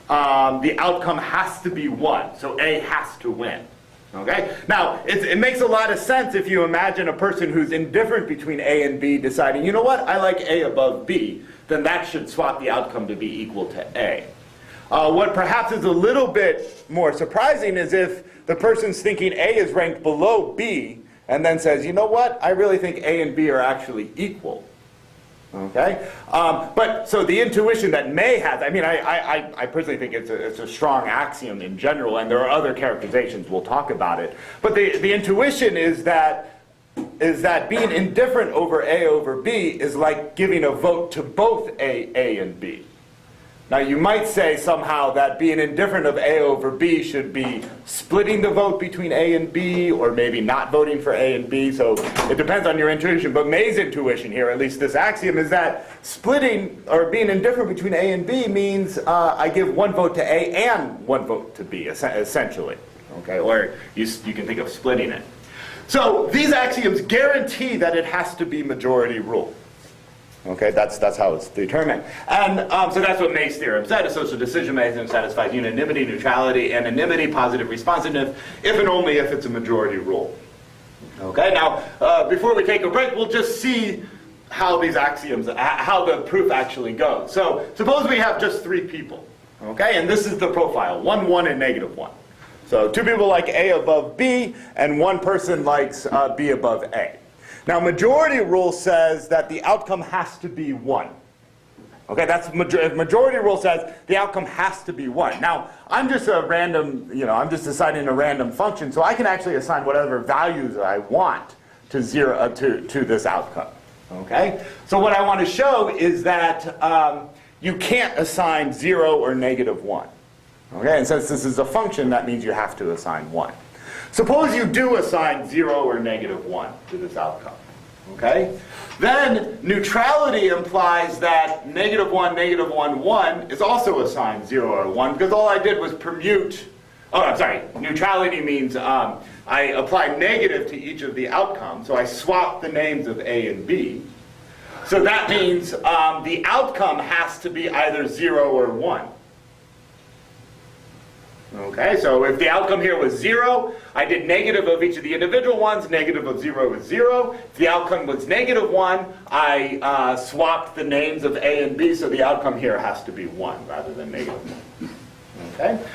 the outcome has to be 1, so A has to win. Okay? Now, it makes a lot of sense if you imagine a person who's indifferent between A and B deciding, you know what, I like A above B, then that should swap the outcome to be equal to A. What perhaps is a little bit more surprising is if the person's thinking A is ranked below B and then says, you know what, I really think A and B are actually equal. Okay? But so the intuition that May has, I mean, I personally think it's a strong axiom in general, and there are other characterizations, we'll talk about it. But the intuition is that being indifferent over A over B is like giving a vote to both A and B. Now you might say somehow that being indifferent of A over B should be splitting the vote between A and B, or maybe not voting for A and B, so it depends on your intuition. But May's intuition here, at least this axiom, is that splitting or being indifferent between A and B means I give one vote to A and one vote to B, essentially. Okay, or you can think of splitting it. So these axioms guarantee that it has to be majority rule. Okay, that's how it's determined. And so that's what May's theorem said. A social decision mechanism satisfies unanimity, neutrality, anonymity, positive responsiveness, if and only if it's a majority rule. Okay, now before we take a break, we'll just see how these axioms, how the proof actually goes. So suppose we have just 3 people. Okay, and this is the profile, 1, 1, and negative 1. So 2 people like A above B, and 1 person likes B above A. Now, majority rule says that the outcome has to be 1. Okay, that's majority rule says the outcome has to be 1. Now, I'm just a random, I'm just deciding a random function, so I can actually assign whatever values I want to this outcome. Okay, so what I want to show is that you can't assign 0 or negative 1. Okay, and since this is a function, that means you have to assign 1. Suppose you do assign 0 or negative 1 to this outcome, okay? Then neutrality implies that negative 1, 1 is also assigned 0 or 1, because all I did was permute, neutrality means I apply negative to each of the outcomes, so I swap the names of A and B. So that means the outcome has to be either 0 or 1. Okay, so if the outcome here was 0, I did negative of each of the individual ones, negative of 0 is 0. If the outcome was negative 1, I swapped the names of A and B, so the outcome here has to be 1 rather than negative 1. Okay?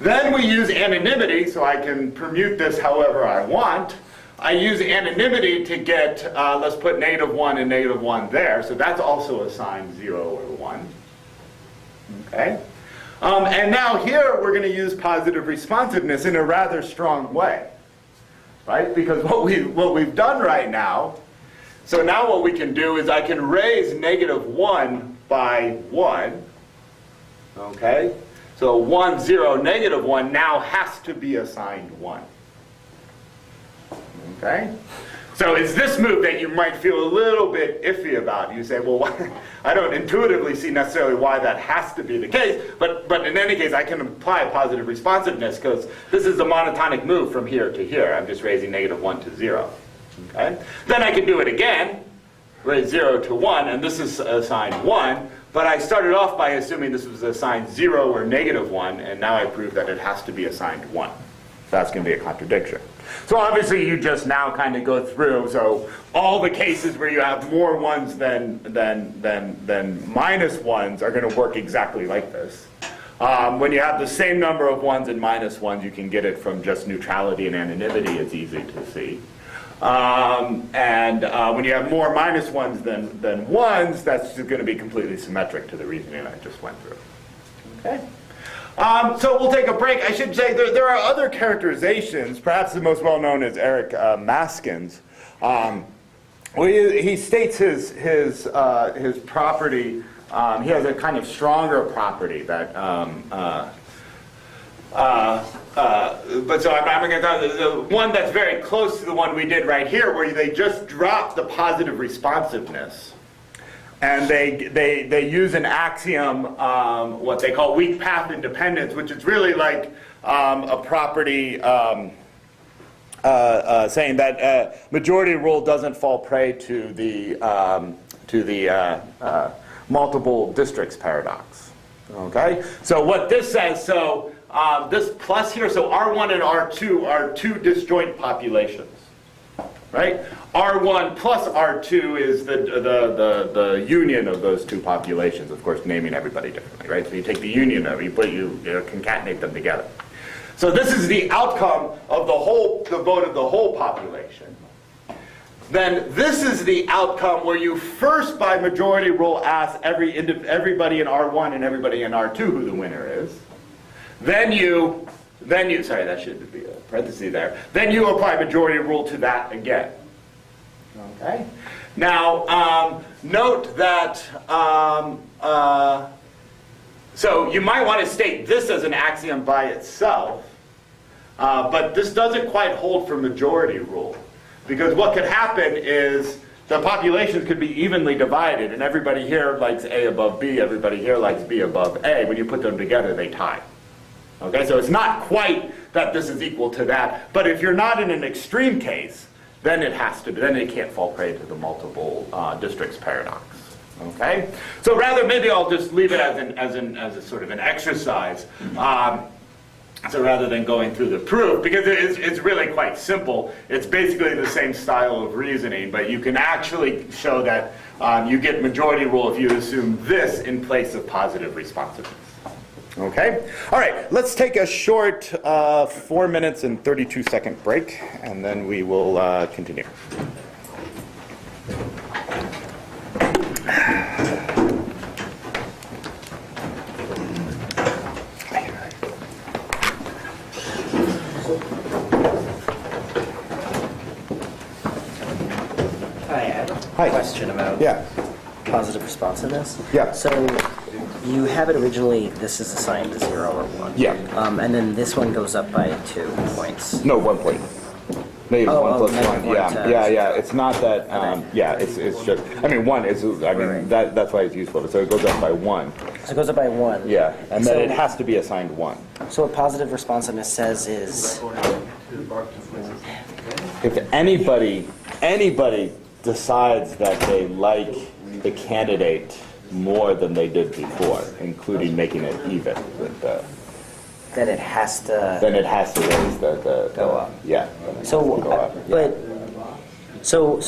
Then we use anonymity, so I can permute this however I want. I use anonymity to get, let's put negative 1 and negative 1 there, so that's also assigned 0 or 1. Okay? And now here we're going to use positive responsiveness in a rather strong way, right? Because what we've done right now, so now what we can do is I can raise negative 1 by 1, okay? So 1, 0, negative 1 now has to be assigned 1. Okay? So it's this move that you might feel a little bit iffy about. You say, well, I don't intuitively see necessarily why that has to be the case, but in any case, I can apply positive responsiveness because this is a monotonic move from here to here. I'm just raising negative 1 to 0. Okay? Then I can do it again, raise 0 to 1, and this is assigned 1, but I started off by assuming this was assigned 0 or negative 1, and now I prove that it has to be assigned 1. That's going to be a contradiction. So obviously you just now kind of go through, so all the cases where you have more 1s than minus 1s are going to work exactly like this. When you have the same number of 1s and minus 1s, you can get it from just neutrality and anonymity. It's easy to see. When you have more minus 1s than 1s, that's going to be completely symmetric to the reasoning I just went through. Okay? So we'll take a break. I should say there are other characterizations. Perhaps the most well-known is Eric Maskin's. He states his property. He has a kind of stronger property that. But so I'm going to tell the one that's very close to the one we did right here, where they just drop the positive responsiveness. And they use an axiom, what they call weak path independence, which is really like a property saying that majority rule doesn't fall prey to the multiple districts paradox. Okay, so what this says, so this plus here, so R1 and R2 are two disjoint populations. Right? R1 plus R2 is the union of those two populations, of course, naming everybody differently, right? So you take the union of, you concatenate them together. So this is the outcome of the vote of the whole population. Then this is the outcome where you first, by majority rule, ask everybody in R1 and everybody in R2 who the winner is. Then you, sorry, that should be a parenthesis there. Then you apply majority rule to that again. Okay? Now, note that, so you might want to state this as an axiom by itself, but this doesn't quite hold for majority rule. Because what could happen is the populations could be evenly divided, and everybody here likes A above B, everybody here likes B above A. When you put them together, they tie. Okay, so it's not quite that this is equal to that, but if you're not in an extreme case, then it has to be, then it can't fall prey to the multiple districts paradox. Okay, so rather maybe I'll just leave it as a sort of an exercise. So rather than going through the proof, because it's really quite simple, it's basically the same style of reasoning, but you can actually show that you get majority rule if you assume this in place of positive responsiveness. Okay? All right, let's take a short 4 minutes and 32-second break, and then we will continue. Hi, I have a Hi. question about positive responsiveness. Yeah. So you have it originally, this is assigned to 0 or 1. Yeah. And then this one goes up by 2 points. No, 1 point. Negative 1 plus 1. -1 Yeah, to yeah. It's not that. It's just. I mean, 1 is. I mean, Right. that's why it's useful. So it goes up by 1. So it goes up by 1. Yeah, and then So- it has to be assigned 1. So what positive responsiveness says is, If anybody decides that they like the candidate more than they did before, including making it even with the, that it has to then it has to raise the go up. Yeah. then it has to go up, yeah. But so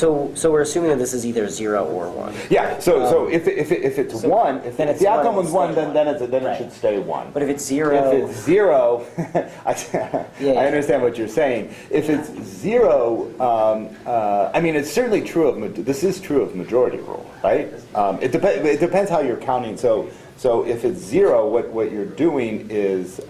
we're assuming that this is either 0 or 1. Yeah. So if it's 1, if then it's the outcome 1, was 1, then it Right. should stay 1. But if it's 0, If it's 0, I Yeah. understand what you're saying. If it's 0, I mean, it's certainly true of, this is true of majority rule, right? It depends how you're counting. So if it's 0, what you're doing is,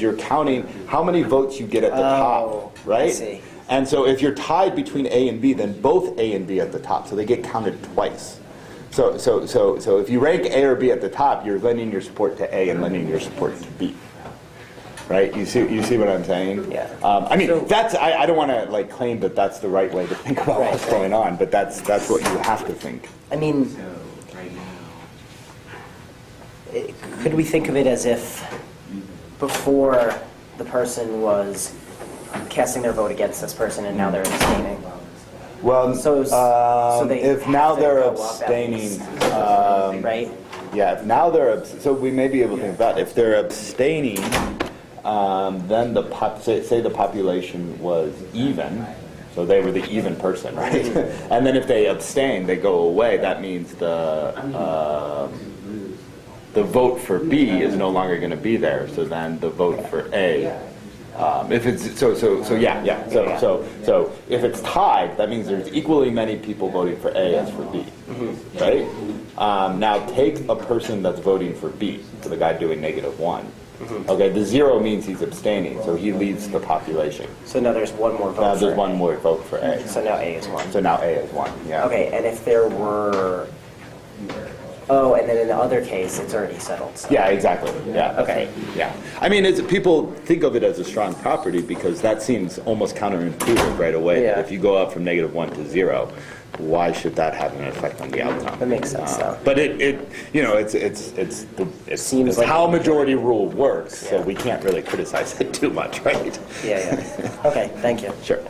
you're counting how many votes you get at the top, right? I see. And so if you're tied between A and B, then both A and B at the top, so they get counted twice. So if you rank A or B at the top, you're lending your support to A and lending your support to B. Right? You see what I'm saying? Yeah. I mean, So- that's I don't want to like claim that that's the right way to think about what's going on, but that's what you have to think. I mean, So right now, could we think of it as if before the person was casting their vote against this person and now they're abstaining? Well, So they if now have to they're go up at abstaining, least, right? yeah, if now they're so we may be able to think about if they're abstaining, then say the population was even, so they were the even person, right? And then if they abstain, they go away. That means the vote for B is no longer going to be there. So then the vote for A. If it's so if it's tied, that means there's equally many people voting for A as for B, right? Now take a person that's voting for B, so the guy doing -1. Okay, the 0 means he's abstaining, so he leads the population. So now there's one more vote Now for there's A. one more vote for A. So now A is 1. So now A is 1. Yeah. Okay, and if there were... Oh, and then in the other case, it's already settled. So. Yeah, exactly. Yeah. that's Okay. right. Yeah. I mean, people think of it as a strong property because that seems almost counterintuitive right away. Yeah. If you go up from -1 to 0, why should that have an effect on the outcome? That makes sense, though. But it's Seems like- how majority rule works, so Yeah. we can't really criticize it too much, right? Yeah. Okay, thank you. Sure.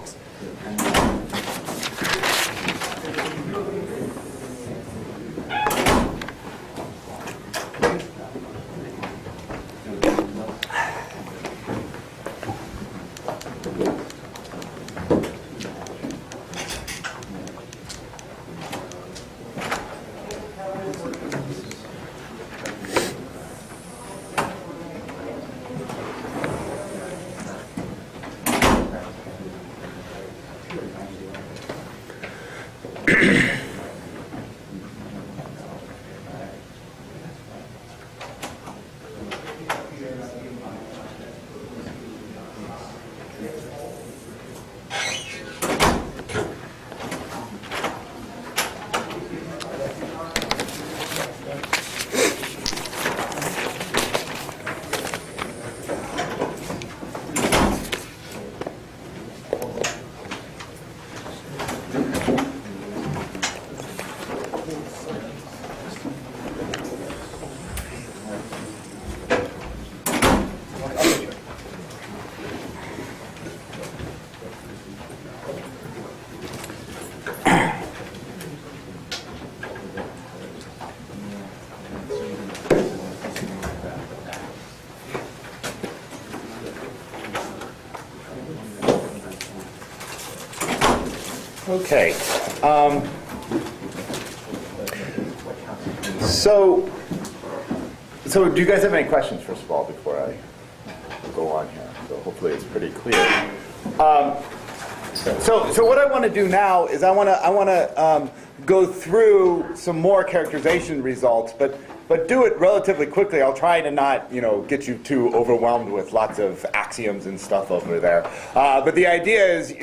Okay. So do you guys have any questions, first of all, before I go on here? So hopefully it's pretty clear. So what I want to do now is I want to go through some more characterization results, but do it relatively quickly. I'll try to not, get you too overwhelmed with lots of axioms and stuff over there. But the idea is,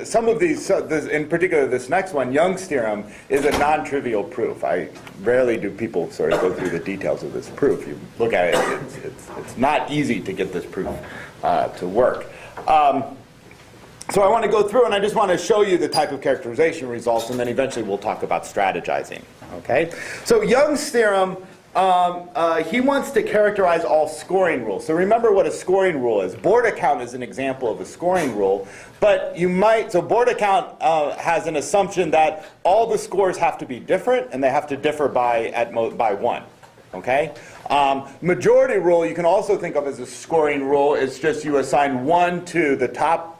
some of these, in particular this next one, Young's theorem, is a non-trivial proof. I rarely do people sort of go through the details of this proof. You look at it, it's not easy to get this proof to work. So I want to go through and I just want to show you the type of characterization results, and then eventually we'll talk about strategizing. Okay? So Young's theorem, he wants to characterize all scoring rules. So remember what a scoring rule is. Board account is an example of a scoring rule, but so board account has an assumption that all the scores have to be different, and they have to differ by 1. Okay? Majority rule you can also think of as a scoring rule. It's just you assign 1 to the top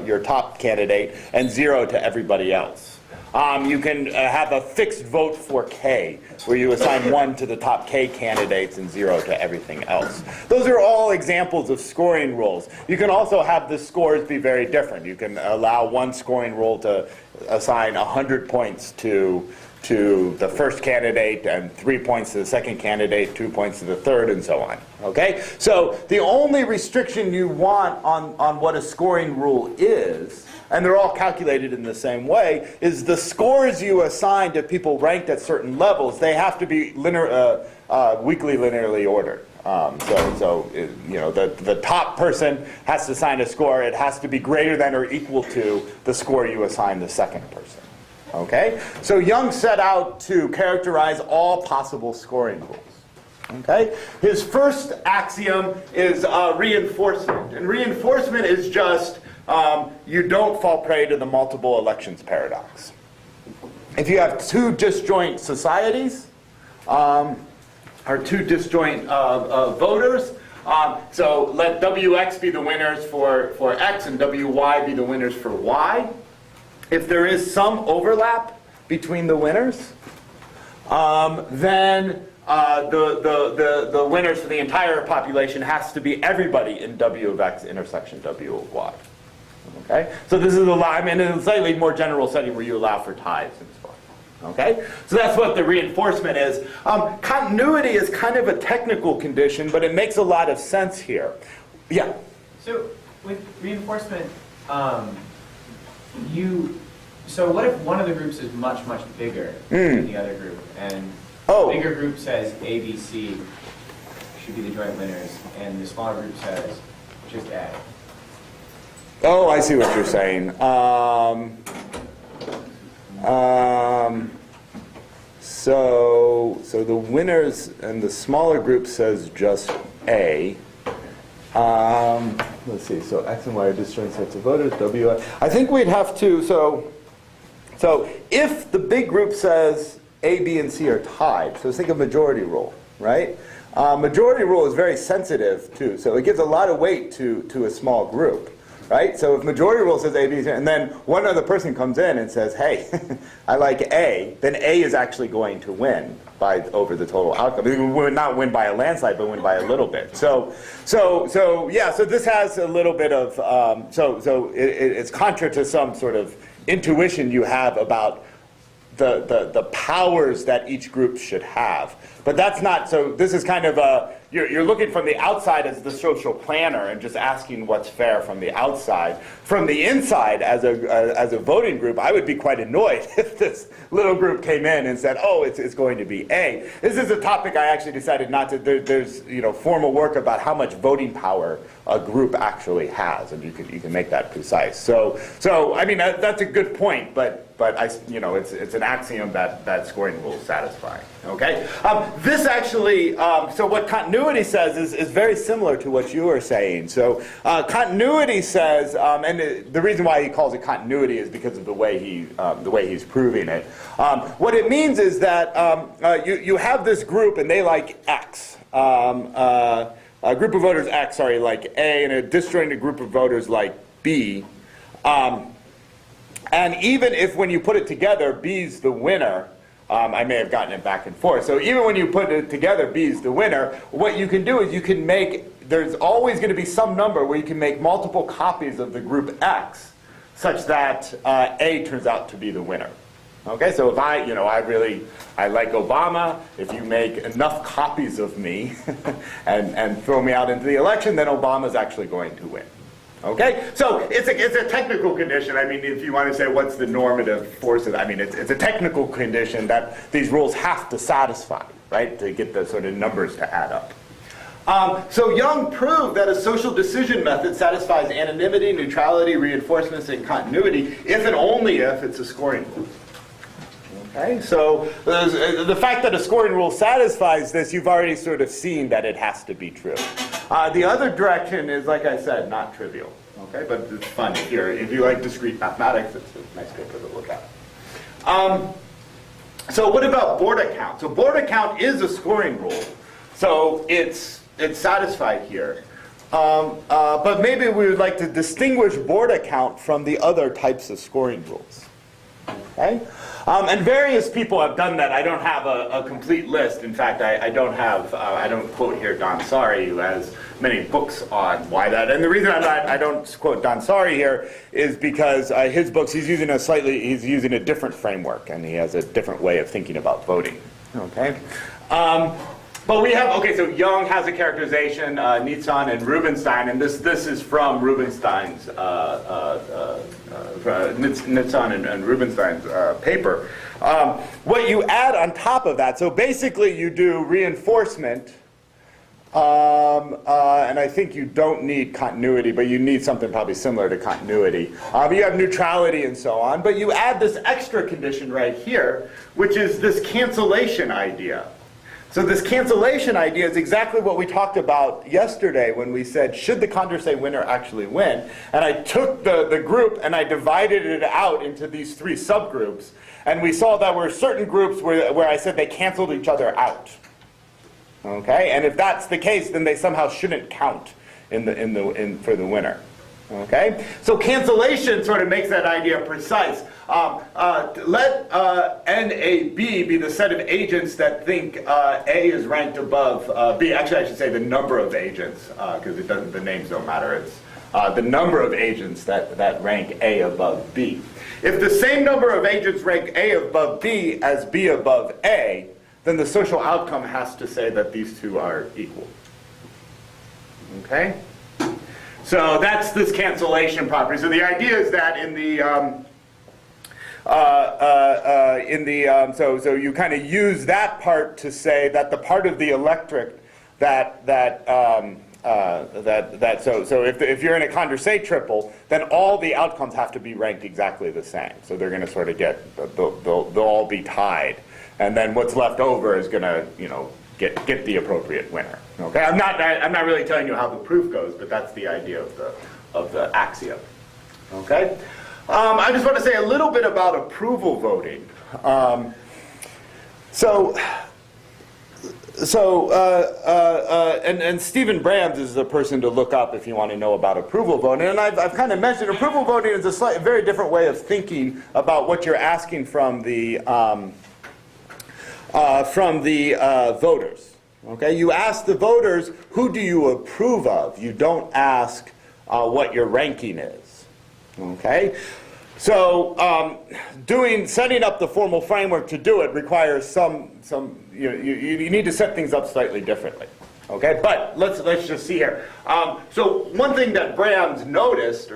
your top candidate and 0 to everybody else. You can have a fixed vote for K, where you assign 1 to the top K candidates and 0 to everything else. Those are all examples of scoring rules. You can also have the scores be very different. You can allow one scoring rule to assign 100 points to to the first candidate and 3 points to the second candidate, 2 points to the third, and so on. Okay? So the only restriction you want on what a scoring rule is, and they're all calculated in the same way, is the scores you assign to people ranked at certain levels, they have to be weekly linearly ordered. The top person has to assign a score. It has to be greater than or equal to the score you assign the second person. Okay? So Young set out to characterize all possible scoring rules. Okay? His first axiom is reinforcement. And reinforcement is just you don't fall prey to the multiple elections paradox. If you have two disjoint societies, or two disjoint voters, so let WX be the winners for X and WY be the winners for Y. If there is some overlap between the winners, then the winners for the entire population has to be everybody in W of X intersection W of Y. Okay? So this is in a slightly more general setting where you allow for ties and so on. Okay? So that's what the reinforcement is. Continuity is kind of a technical condition, but it makes a lot of sense here. Yeah? So with reinforcement, so what if one of the groups is much, much bigger than the other group, and the bigger group says A, B, C should be the joint winners, and the smaller group says just A? Oh, I see what you're saying. So the winners and the smaller group says just A. Let's see. So X and Y are disjoint sets of voters. W. I think we'd have to. So if the big group says A, B, and C are tied, so think of majority rule, right? Majority rule is very sensitive too. So it gives a lot of weight to a small group. Right? So if majority rule says A, B, and then one other person comes in and says, hey, I like A, then A is actually going to win over the total outcome. It would not win by a landslide, but win by a little bit. So this has a little bit of, it's contra to some sort of intuition you have about the powers that each group should have. But that's not, so this is kind of you're looking from the outside as the social planner and just asking what's fair from the outside. From the inside, as a voting group, I would be quite annoyed if this little group came in and said, oh, it's going to be A. This is a topic I actually decided not to, there's formal work about how much voting power a group actually has, and you can make that precise. So I mean, that's a good point, but it's an axiom that scoring rules satisfy. Okay? This actually, so what continuity says is very similar to what you are saying. So continuity says, and the reason why he calls it continuity is because of the way he's proving it. What it means is that you have this group and they like X. A group of voters X, like A, and a disjointed group of voters like B. And even if when you put it together, B's the winner, I may have gotten it back and forth. So even when you put it together, B's the winner, what you can do is you can make, there's always going to be some number where you can make multiple copies of the group X such that A turns out to be the winner. Okay, so if I like Obama, if you make enough copies of me and throw me out into the election, then Obama's actually going to win. Okay, so it's a technical condition. I mean, if you want to say what's the normative forces, I mean, it's a technical condition that these rules have to satisfy, right, to get the sort of numbers to add up. So Young proved that a social decision method satisfies anonymity, neutrality, reinforcements, and continuity if and only if it's a scoring rule. Okay, so the fact that a scoring rule satisfies this, you've already sort of seen that it has to be true. The other direction is, like I said, not trivial. Okay, but it's fun here. If you like discrete mathematics, it's a nice paper to look at. So what about border count? So border count is a scoring rule. So it's satisfied here. But maybe we would like to distinguish border count from the other types of scoring rules. Okay? And various people have done that. I don't have a complete list. In fact, I don't quote here Don Sari, who has many books on why that. And the reason I don't quote Don Sari here is because his books, he's using a different framework, and he has a different way of thinking about voting. Okay? But we have, okay, so Young has a characterization, Nitzan and Rubinstein, and this is from Rubinstein's, Nitzan and Rubinstein's paper. What you add on top of that, so basically you do reinforcement, and I think you don't need continuity, but you need something probably similar to continuity. You have neutrality and so on, but you add this extra condition right here, which is this cancellation idea. So this cancellation idea is exactly what we talked about yesterday when we said, should the Condorcet winner actually win? And I took the group and I divided it out into these three subgroups. And we saw that there were certain groups where I said they canceled each other out. Okay? And if that's the case, then they somehow shouldn't count for the winner. Okay? So cancellation sort of makes that idea precise. Let NAB be the set of agents that think A is ranked above B. Actually, I should say the number of agents, because the names don't matter. It's the number of agents that rank A above B. If the same number of agents rank A above B as B above A, then the social outcome has to say that these two are equal. Okay? So that's this cancellation property. So the idea is that so you kind of use that part to say that the part of the electorate so if you're in a Condorcet triple, then all the outcomes have to be ranked exactly the same. So they're going to sort of they'll all be tied, and then what's left over is going to get the appropriate winner. Okay, I'm not really telling you how the proof goes, but that's the idea of the axiom. Okay, I just want to say a little bit about approval voting. And Stephen Brams is the person to look up if you want to know about approval voting. And I've kind of mentioned approval voting is a very different way of thinking about what you're asking from the voters. Okay, you ask the voters, who do you approve of? You don't ask what your ranking is. Okay, so setting up the formal framework to do it requires you need to set things up slightly differently. Okay, but let's just see here. So one thing that Brams notes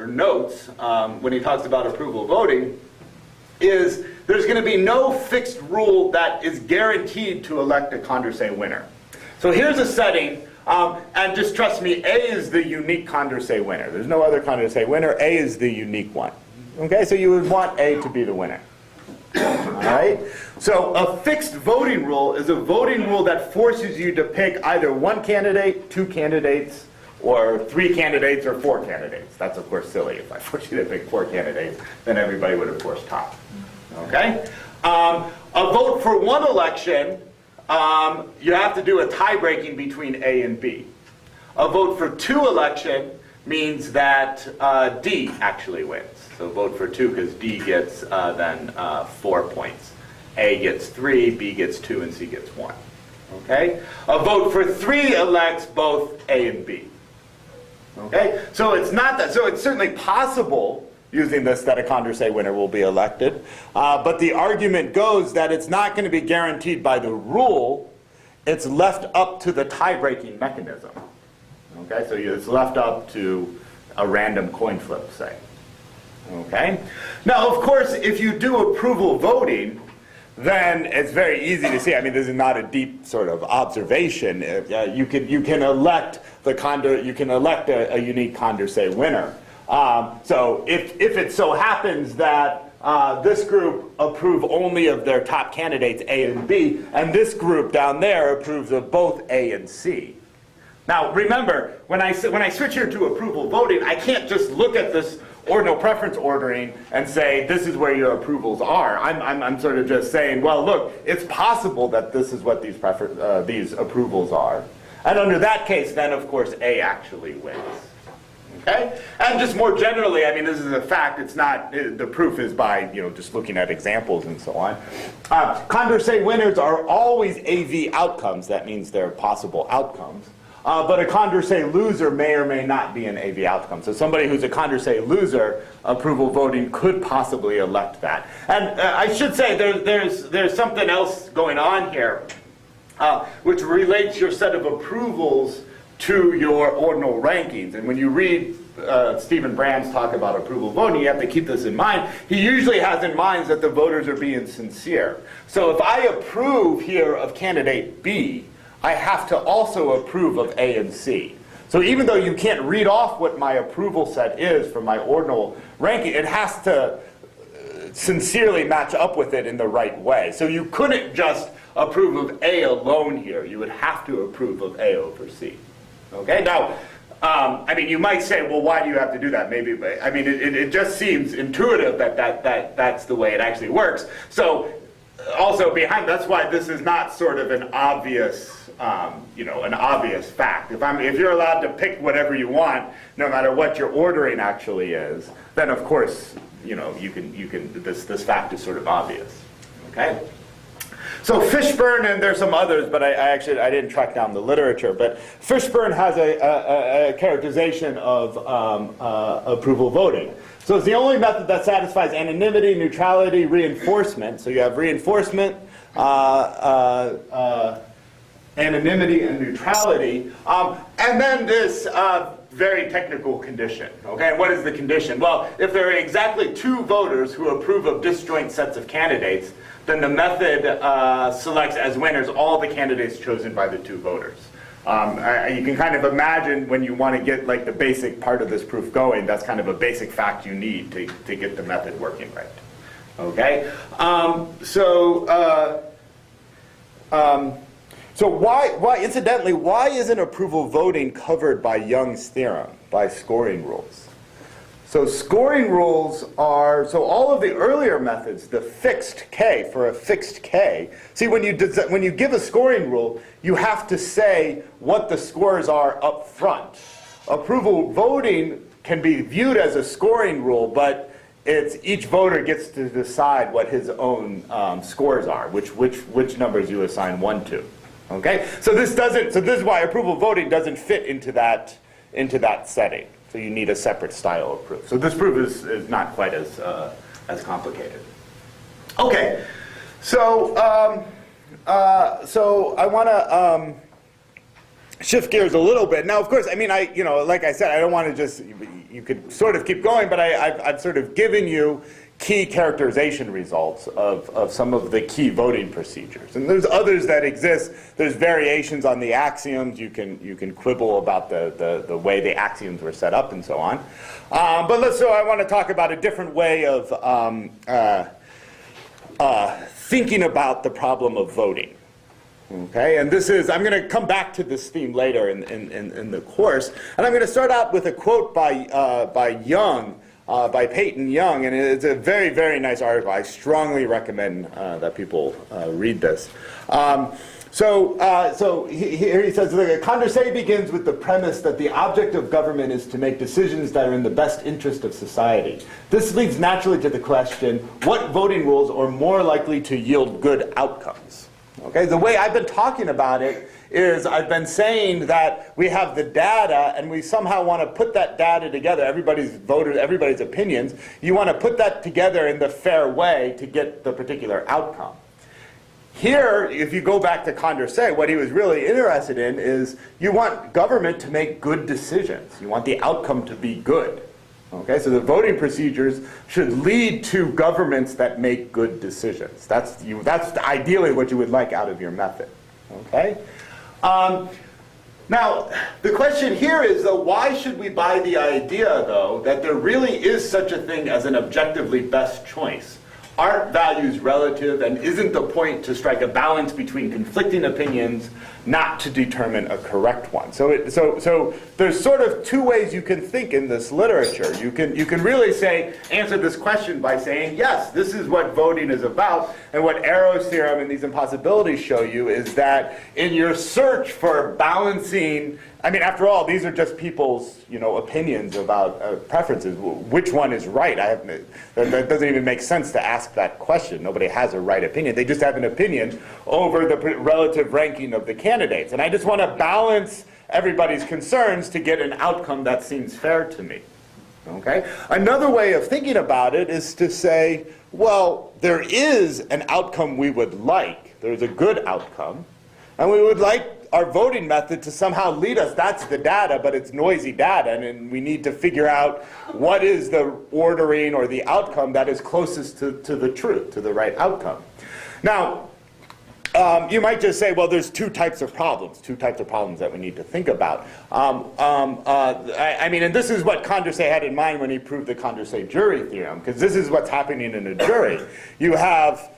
when he talks about approval voting is there's going to be no fixed rule that is guaranteed to elect a Condorcet winner. So here's a setting, and just trust me, A is the unique Condorcet winner. There's no other Condorcet winner. A is the unique one. Okay, so you would want A to be the winner. All right? So a fixed voting rule is a voting rule that forces you to pick either one candidate, two candidates, or three candidates, or four candidates. That's, of course, silly. If I force you to pick four candidates, then everybody would, of course, top. Okay? A vote for one election, you have to do a tie-breaking between A and B. A vote for two election means that D actually wins. So vote for two because D gets then 4 points. A gets 3, B gets 2, and C gets 1. Okay? A vote for 3 elects both A and B. Okay? So it's not that. So it's certainly possible using this that a Condorcet winner will be elected. But the argument goes that it's not going to be guaranteed by the rule. It's left up to the tie-breaking mechanism. Okay? So it's left up to a random coin flip, say. Okay? Now, of course, if you do approval voting, then it's very easy to see. I mean, this is not a deep sort of observation. You can elect a unique Condorcet winner. So if it so happens that this group approve only of their top candidates A and B, and this group down there approves of both A and C. Now, remember, when I switch here to approval voting, I can't just look at this ordinal preference ordering and say, this is where your approvals are. I'm sort of just saying, well, look, it's possible that this is what these approvals are. And under that case, then, of course, A actually wins. Okay? And just more generally, I mean, this is a fact. It's not, the proof is by, just looking at examples and so on. Condorcet winners are always AV outcomes. That means they're possible outcomes. But a Condorcet loser may or may not be an AV outcome. So somebody who's a Condorcet loser, approval voting could possibly elect that. And I should say there's something else going on here, which relates your set of approvals to your ordinal rankings. And when you read Stephen Brand's talk about approval voting, you have to keep this in mind. He usually has in mind that the voters are being sincere. So if I approve here of candidate B, I have to also approve of A and C. So even though you can't read off what my approval set is from my ordinal ranking, it has to sincerely match up with it in the right way. So you couldn't just approve of A alone here. You would have to approve of A over C. Okay? Now, I mean, you might say, well, why do you have to do that? Maybe, I mean, it just seems intuitive that's the way it actually works. So also behind, that's why this is not sort of an obvious an obvious fact. If you're allowed to pick whatever you want, no matter what your ordering actually is, then of course, you can. This fact is sort of obvious. Okay. So Fishburne, and there's some others, but I didn't track down the literature. But Fishburne has a characterization of approval voting. So it's the only method that satisfies anonymity, neutrality, reinforcement. So you have reinforcement, anonymity, and neutrality, and then this very technical condition. Okay, and what is the condition? Well, if there are exactly two voters who approve of disjoint sets of candidates, then the method selects as winners all the candidates chosen by the two voters. You can kind of imagine when you want to get like the basic part of this proof going, that's kind of a basic fact you need to get the method working right. Okay, so why, incidentally, why isn't approval voting covered by Young's theorem, by scoring rules? So scoring rules are, so all of the earlier methods, the fixed K, for a fixed K, see when you give a scoring rule, you have to say what the scores are up front. Approval voting can be viewed as a scoring rule, but it's each voter gets to decide what his own scores are, which numbers you assign 1 to. Okay, so this is why approval voting doesn't fit into that setting. So you need a separate style of proof. So this proof is not quite as complicated. Okay, so I want to shift gears a little bit. Now, of course, I mean, like I said, I don't want to just, you could sort of keep going, but I've sort of given you key characterization results of some of the key voting procedures. And there's others that exist. There's variations on the axioms. You can quibble about the way the axioms were set up and so on. So I want to talk about a different way of thinking about the problem of voting. Okay, and this is, I'm going to come back to this theme later in the course, and I'm going to start out with a quote by Young, by Peyton Young, and it's a very, very nice article. I strongly recommend that people read this. Here he says, Condorcet begins with the premise that the object of government is to make decisions that are in the best interest of society. This leads naturally to the question, what voting rules are more likely to yield good outcomes? Okay, the way I've been talking about it is I've been saying that we have the data and we somehow want to put that data together, everybody's voters, everybody's opinions, you want to put that together in the fair way to get the particular outcome. Here, if you go back to Condorcet, what he was really interested in is you want government to make good decisions. You want the outcome to be good. Okay, so the voting procedures should lead to governments that make good decisions. That's ideally what you would like out of your method. Okay? Now, the question here is, though, why should we buy the idea, though, that there really is such a thing as an objectively best choice? Aren't values relative, and isn't the point to strike a balance between conflicting opinions not to determine a correct one. So there's sort of two ways you can think in this literature. You can really answer this question by saying, yes, this is what voting is about, and what Arrow's theorem and these impossibilities show you is that in your search for balancing, I mean, after all, these are just people's, opinions about preferences. Which one is right? That doesn't even make sense to ask that question. Nobody has a right opinion. They just have an opinion over the relative ranking of the candidates. And I just want to balance everybody's concerns to get an outcome that seems fair to me. Okay? Another way of thinking about it is to say, well, there is an outcome we would like. There's a good outcome. And we would like our voting method to somehow lead us. That's the data, but it's noisy data, and we need to figure out what is the ordering or the outcome that is closest to the truth, to the right outcome. Now, you might just say, well, there's two types of problems that we need to think about. I mean, and this is what Condorcet had in mind when he proved the Condorcet jury theorem, because this is what's happening in a jury. You have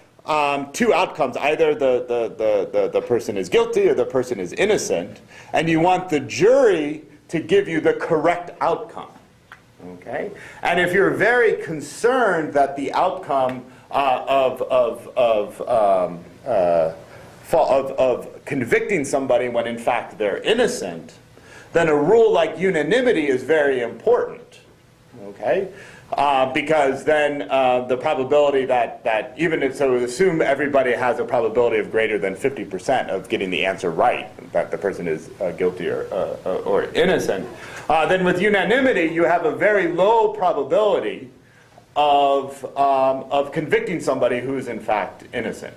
two outcomes. Either the person is guilty or the person is innocent, and you want the jury to give you the correct outcome. Okay? And if you're very concerned that the outcome of convicting somebody when in fact they're innocent, then a rule like unanimity is very important. Okay? Because then the probability that even if, so assume everybody has a probability of greater than 50% of getting the answer right, that the person is guilty or innocent, then with unanimity you have a very low probability of convicting somebody who is in fact innocent.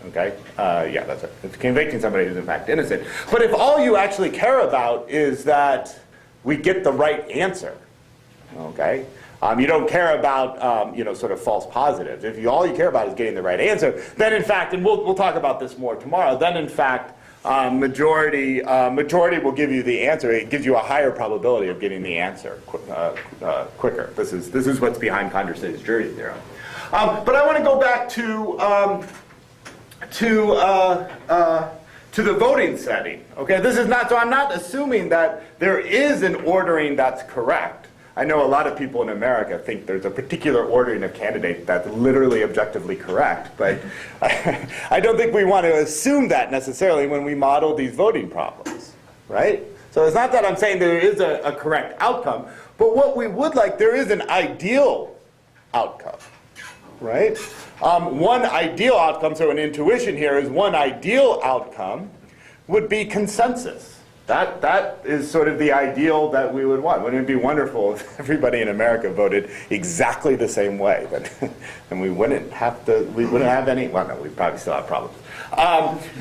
Okay? Yeah, that's right. It's convicting somebody who's in fact innocent. But if all you actually care about is that we get the right answer, okay? You don't care about, sort of false positives. If all you care about is getting the right answer, then in fact, and we'll talk about this more tomorrow, then in fact, majority will give you the answer. It gives you a higher probability of getting the answer quicker. This is what's behind Condorcet's jury theorem. But I want to go back to the voting setting. Okay, this is not, so I'm not assuming that there is an ordering that's correct. I know a lot of people in America think there's a particular ordering of candidates that's literally objectively correct, but I don't think we want to assume that necessarily when we model these voting problems, right? So it's not that I'm saying there is a correct outcome, but what we would like, there is an ideal outcome, right? One ideal outcome, so an intuition here is one ideal outcome would be consensus. That is sort of the ideal that we would want. Wouldn't it be wonderful if everybody in America voted exactly the same way? And we wouldn't have any, well, no, we'd probably still have problems.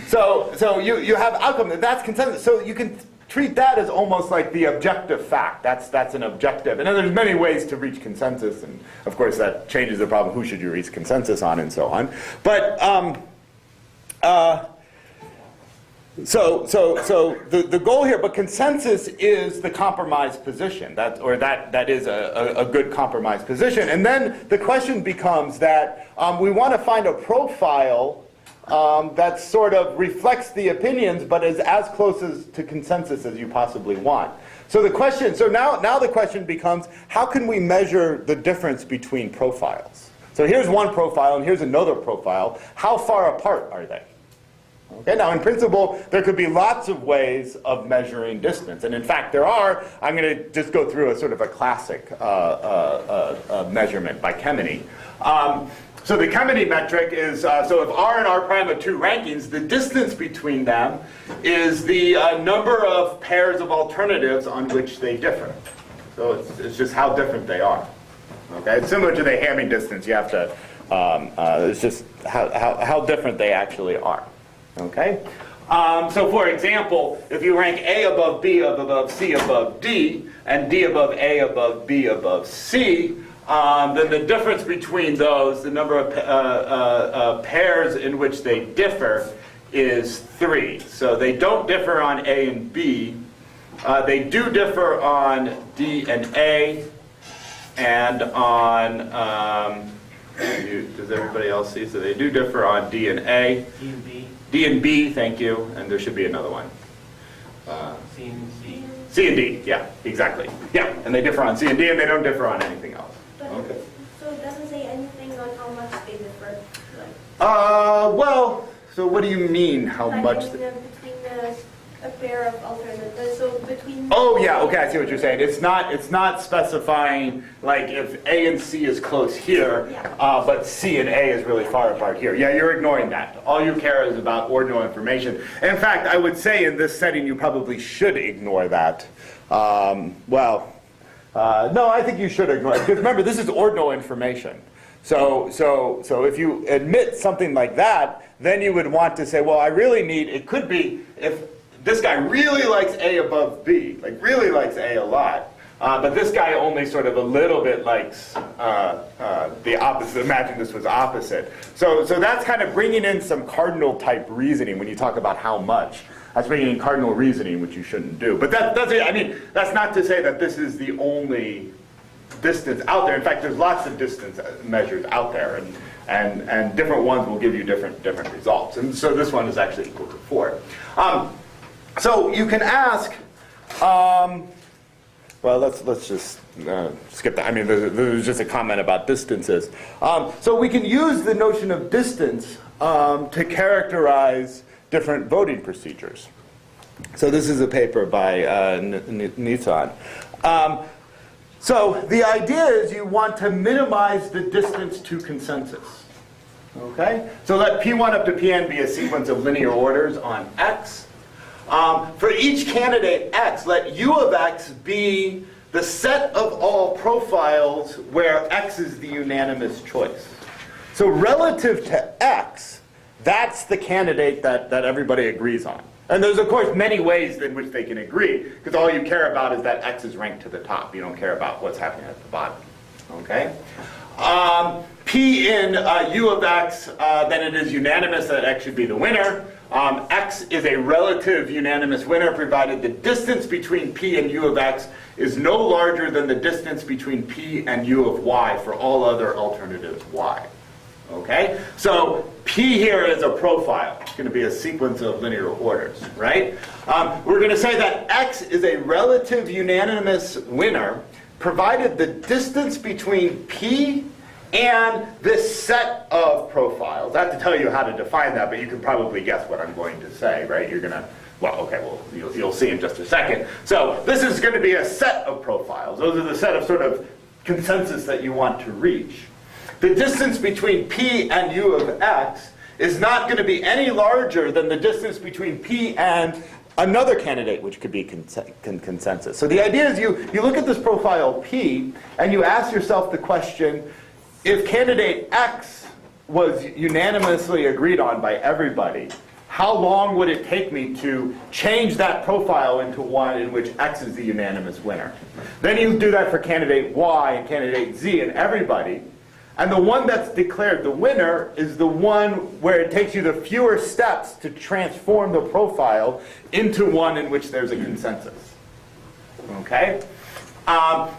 So you have outcome, that's consensus. So you can treat that as almost like the objective fact. That's an objective. And then there's many ways to reach consensus, and of course that changes the problem, who should you reach consensus on and so on. But So the goal here, but consensus is the compromise position. That is a good compromise position. And then the question becomes that we want to find a profile that sort of reflects the opinions, but is as close to consensus as you possibly want. So the question, now the question becomes, how can we measure the difference between profiles? So here's one profile and here's another profile. How far apart are they? Okay, now in principle, there could be lots of ways of measuring distance. And in fact, there are. I'm going to just go through a sort of a classic measurement by Kemeny. So the Kemeny metric is, so if R and R prime are two rankings, the distance between them is the number of pairs of alternatives on which they differ. So it's just how different they are. Okay, it's similar to the Hamming distance. You have to, it's just how different they actually are. Okay? So for example, if you rank A above B above C above D, and D above A above B above C, then the difference between those, the number of pairs in which they differ, is 3. So they don't differ on A and B. They do differ on D and A, and on, does everybody else see? So they do differ on D and A. D and B. D and B, thank you, and there should be another one. C and C. C and D, yeah, exactly. Yeah, and they differ on C and D, and they don't differ on anything else. But Okay. so it doesn't say anything on how much they differ. Like, Well, so what do you mean, how like much? in between a pair of alternatives. So between. Oh, yeah, okay, I see what you're saying. It's not specifying, like, if A and C is close here, Yeah. but C and A is really far apart here. Yeah, you're ignoring that. All you care is about ordinal information. In fact, I would say in this setting, you probably should ignore that. No, I think you should ignore it, because remember, this is ordinal information. So if you admit something like that, then you would want to say, well, I really need, it could be, if this guy really likes A above B, like really likes A a lot, but this guy only sort of a little bit likes the opposite. Imagine this was opposite. So that's kind of bringing in some cardinal type reasoning when you talk about how much. That's bringing in cardinal reasoning, which you shouldn't do. But that's not to say that this is the only distance out there. In fact, there's lots of distance measures out there, and different ones will give you different results. And so this one is actually equal to 4. So you can ask, well, let's just skip that. I mean, there's just a comment about distances. So we can use the notion of distance to characterize different voting procedures. So this is a paper by Nissan. So the idea is you want to minimize the distance to consensus. Okay? So let P1 up to Pn be a sequence of linear orders on X. For each candidate X, let U of X be the set of all profiles where X is the unanimous choice. So relative to X, that's the candidate that everybody agrees on. And there's, of course, many ways in which they can agree, because all you care about is that X is ranked to the top. You don't care about what's happening at the bottom. Okay? P in U of X, then it is unanimous that X should be the winner. X is a relative unanimous winner, provided the distance between P and U of X is no larger than the distance between P and U of Y for all other alternatives Y. Okay? So P here is a profile. It's going to be a sequence of linear orders, right? We're going to say that X is a relative unanimous winner, provided the distance between P and this set of profiles. I have to tell you how to define that, but you can probably guess what I'm going to say, right? You're going to, you'll see in just a second. So this is going to be a set of profiles. Those are the set of sort of consensus that you want to reach. The distance between P and U of X is not going to be any larger than the distance between P and another candidate, which could be consensus. So the idea is you look at this profile P, and you ask yourself the question, if candidate X was unanimously agreed on by everybody, how long would it take me to change that profile into one in which X is the unanimous winner? Then you do that for candidate Y and candidate Z and everybody. And the one that's declared the winner is the one where it takes you the fewer steps to transform the profile into one in which there's a consensus. Okay?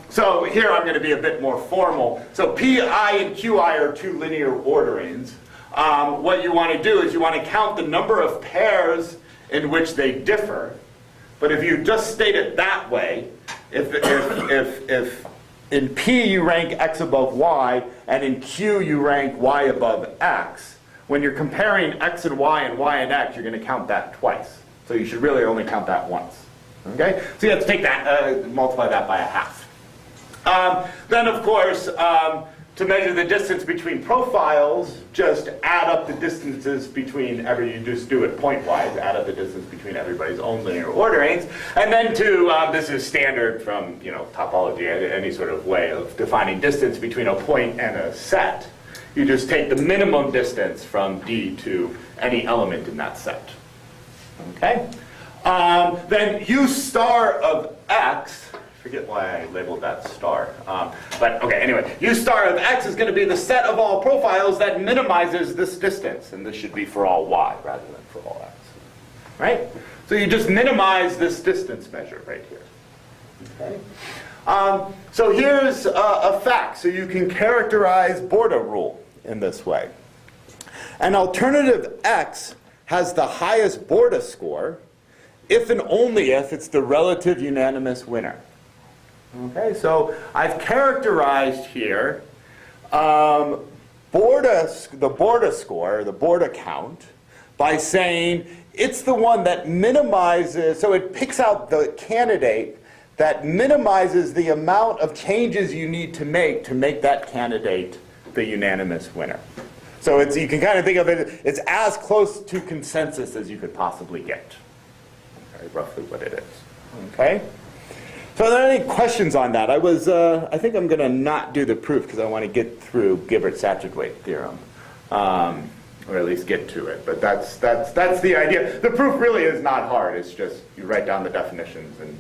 So here I'm going to be a bit more formal. So Pi and Qi are two linear orderings. What you want to do is you want to count the number of pairs in which they differ. But if you just state it that way, if in P you rank X above Y, and in Q you rank Y above X, when you're comparing X and Y and X, you're going to count that twice. So you should really only count that once. Okay? So you have to take that, multiply that by a half. Then, of course, to measure the distance between profiles, just add up the distances between you just do it point-wise, add up the distance between everybody's own linear orderings. And then this is standard from, topology, any sort of way of defining distance between a point and a set. You just take the minimum distance from D to any element in that set. Okay? Then U star of X, forget why I labeled that star. But okay, anyway, U star of X is going to be the set of all profiles that minimizes this distance. And this should be for all Y rather than for all X. Right? So you just minimize this distance measure right here. Okay? So here's a fact. So you can characterize Borda rule in this way. An alternative X has the highest Borda score if and only if it's the relative unanimous winner. Okay, so I've characterized here the Borda score, the Borda count, by saying it's the one that minimizes, so it picks out the candidate that minimizes the amount of changes you need to make that candidate the unanimous winner. So you can kind of think of it, it's as close to consensus as you could possibly get. Very roughly what it is. Okay? So are there any questions on that? I think I'm going to not do the proof because I want to get through Gibbert-Satterthwaite theorem. Or at least get to it. But that's the idea. The proof really is not hard. It's just you write down the definitions and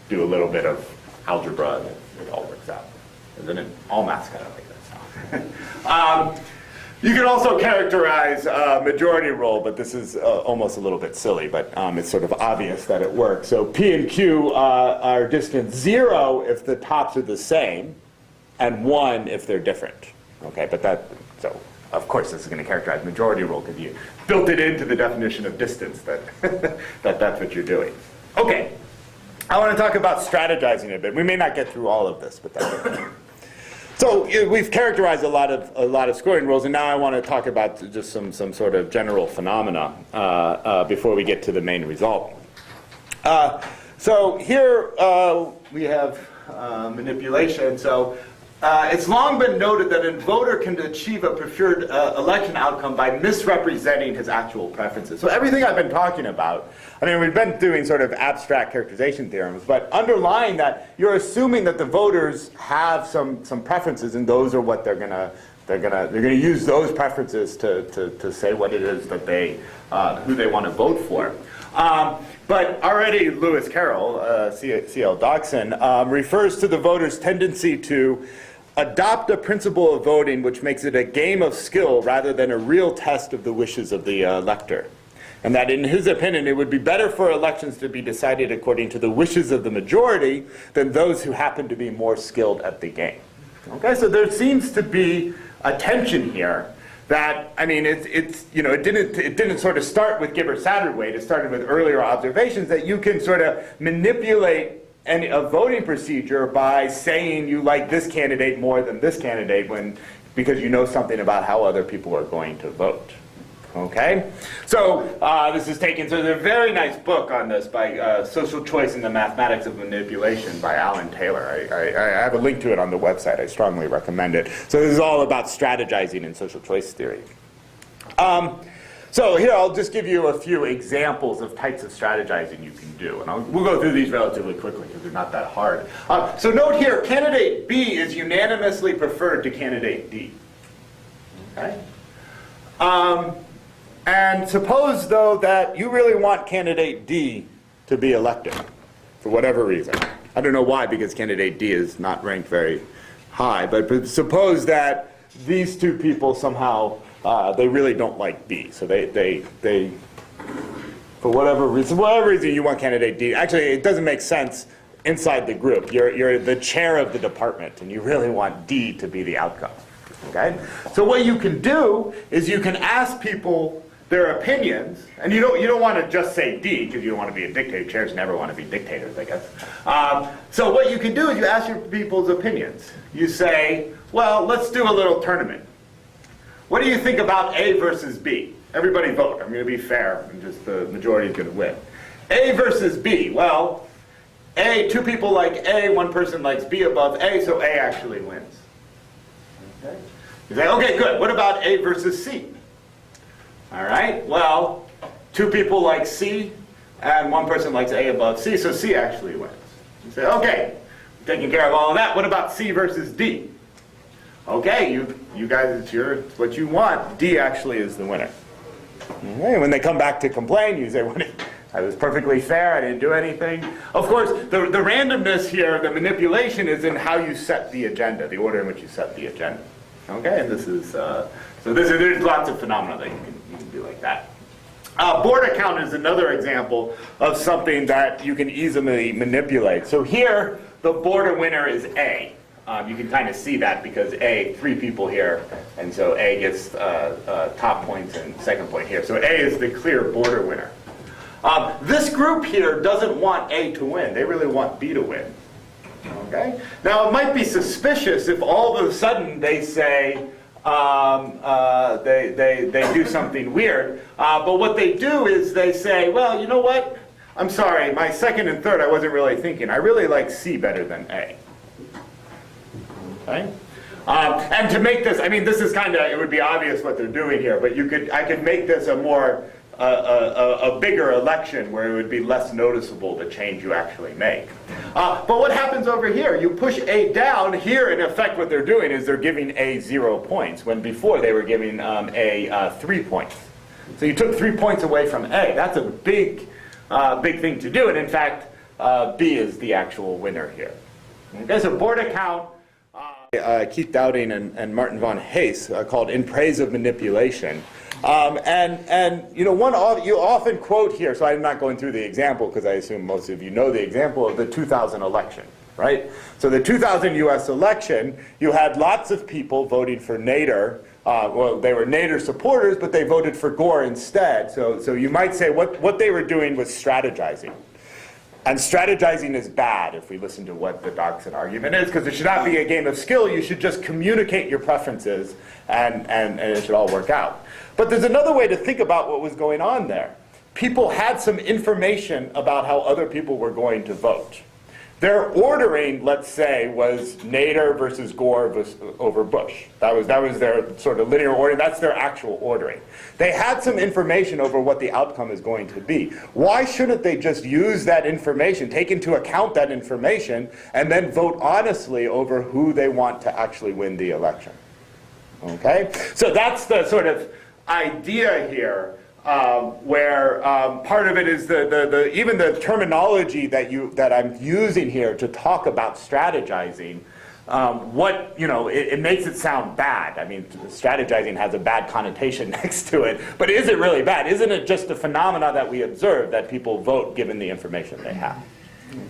do a little bit of algebra and it all works out. Isn't it? All math's kind of like this. You can also characterize majority rule, but this is almost a little bit silly, but it's sort of obvious that it works. So P and Q are distant 0 if the tops are the same, and 1 if they're different. Okay, but so of course this is going to characterize majority rule because you built it into the definition of distance that, that's what you're doing. Okay, I want to talk about strategizing a bit. We may not get through all of this, but that's okay. So we've characterized a lot of scoring rules, and now I want to talk about just some sort of general phenomena before we get to the main result. So here we have manipulation. So it's long been noted that a voter can achieve a preferred election outcome by misrepresenting his actual preferences. So everything I've been talking about, I mean, we've been doing sort of abstract characterization theorems, but underlying that, you're assuming that the voters have some preferences, and those are what they're gonna use those preferences to say what it is that they who they want to vote for. But already Lewis Carroll, C.L. Dodgson, refers to the voters' tendency to adopt a principle of voting which makes it a game of skill rather than a real test of the wishes of the elector. And that in his opinion, it would be better for elections to be decided according to the wishes of the majority than those who happen to be more skilled at the game. Okay, so there seems to be a tension here that, I mean, it didn't sort of start with Gibbert-Satterthwaite. It started with earlier observations that you can sort of manipulate a voting procedure by saying you like this candidate more than this candidate because you know something about how other people are going to vote. Okay? So this is taken, so there's a very nice book on this by Social Choice and the Mathematics of Manipulation by Alan Taylor. I have a link to it on the website. I strongly recommend it. So this is all about strategizing in social choice theory. So here I'll just give you a few examples of types of strategizing you can do. And we'll go through these relatively quickly because they're not that hard. So note here, candidate B is unanimously preferred to candidate D. Okay? And suppose, though, that you really want candidate D to be elected for whatever reason. I don't know why, because candidate D is not ranked very high. But suppose that these two people somehow, they really don't like B. So they for whatever reason you want candidate D. Actually, it doesn't make sense inside the group. You're the chair of the department, and you really want D to be the outcome. Okay? So what you can do is you can ask people their opinions, and you don't want to just say D because you don't want to be a dictator. Chairs never want to be dictators, I guess. So what you can do is you ask your people's opinions. You say, well, let's do a little tournament. What do you think about A versus B? Everybody vote. I'm going to be fair, and just the majority is going to win. A versus B. Well, A, two people like A, one person likes B above A, so A actually wins. Okay? You say, okay, good. What about A versus C? All right, well, two people like C, and one person likes A above C, so C actually wins. You say, okay, taking care of all of that. What about C versus D? Okay, you guys, it's what you want. D actually is the winner. Okay, when they come back to complain, you say, I was perfectly fair, I didn't do anything. Of course, the randomness here, the manipulation is in how you set the agenda, the order in which you set the agenda. Okay, and this is, there's lots of phenomena that you can do like that. Borda count is another example of something that you can easily manipulate. So here, the Borda winner is A. You can kind of see that because A, 3 people here, and so A gets top points and second point here. So A is the clear border winner. This group here doesn't want A to win. They really want B to win. Okay? Now, it might be suspicious if all of a sudden they say, they do something weird. But what they do is they say, well, you know what? I'm sorry, my second and third I wasn't really thinking. I really like C better than A. Okay? And to make this, I mean, this is kind of, it would be obvious what they're doing here, but I could make this a more, a bigger election where it would be less noticeable the change you actually make. But what happens over here? You push A down. Here, in effect, what they're doing is they're giving A 0 points, when before they were giving A 3 points. So you took 3 points away from A. That's a big thing to do, and in fact, B is the actual winner here. Okay, so board account, Keith Dowding and Martin von Hayes called In Praise of Manipulation. And you know, you often quote here, so I'm not going through the example because I assume most of you know the example of the 2000 election, right? So the 2000 US election, you had lots of people voting for Nader. Well, they were Nader supporters, but they voted for Gore instead. So you might say what they were doing was strategizing. And strategizing is bad if we listen to what the Darkson argument is, because it should not be a game of skill. You should just communicate your preferences, and it should all work out. But there's another way to think about what was going on there. People had some information about how other people were going to vote. Their ordering, let's say, was Nader versus Gore over Bush. That was their sort of linear ordering. That's their actual ordering. They had some information over what the outcome is going to be. Why shouldn't they just use that information, take into account that information, and then vote honestly over who they want to actually win the election? Okay? So that's the sort of idea here. Where part of it is even the terminology that I'm using here to talk about strategizing. It makes it sound bad. I mean, strategizing has a bad connotation next to it, but is it really bad? Isn't it just a phenomena that we observe that people vote given the information they have?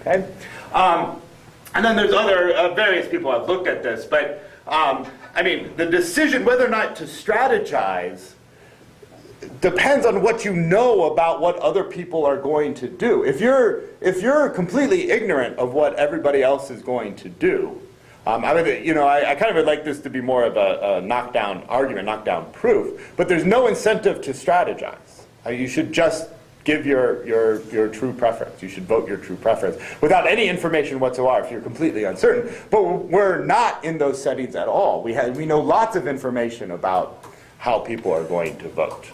Okay, and then there's other various people have looked at this, but I mean, the decision whether or not to strategize depends on what you know about what other people are going to do. If you're completely ignorant of what everybody else is going to do, I kind of would like this to be more of a knockdown argument, knockdown proof. But there's no incentive to strategize. You should just give your true preference. You should vote your true preference without any information whatsoever if you're completely uncertain. But we're not in those settings at all. We know lots of information about how people are going to vote.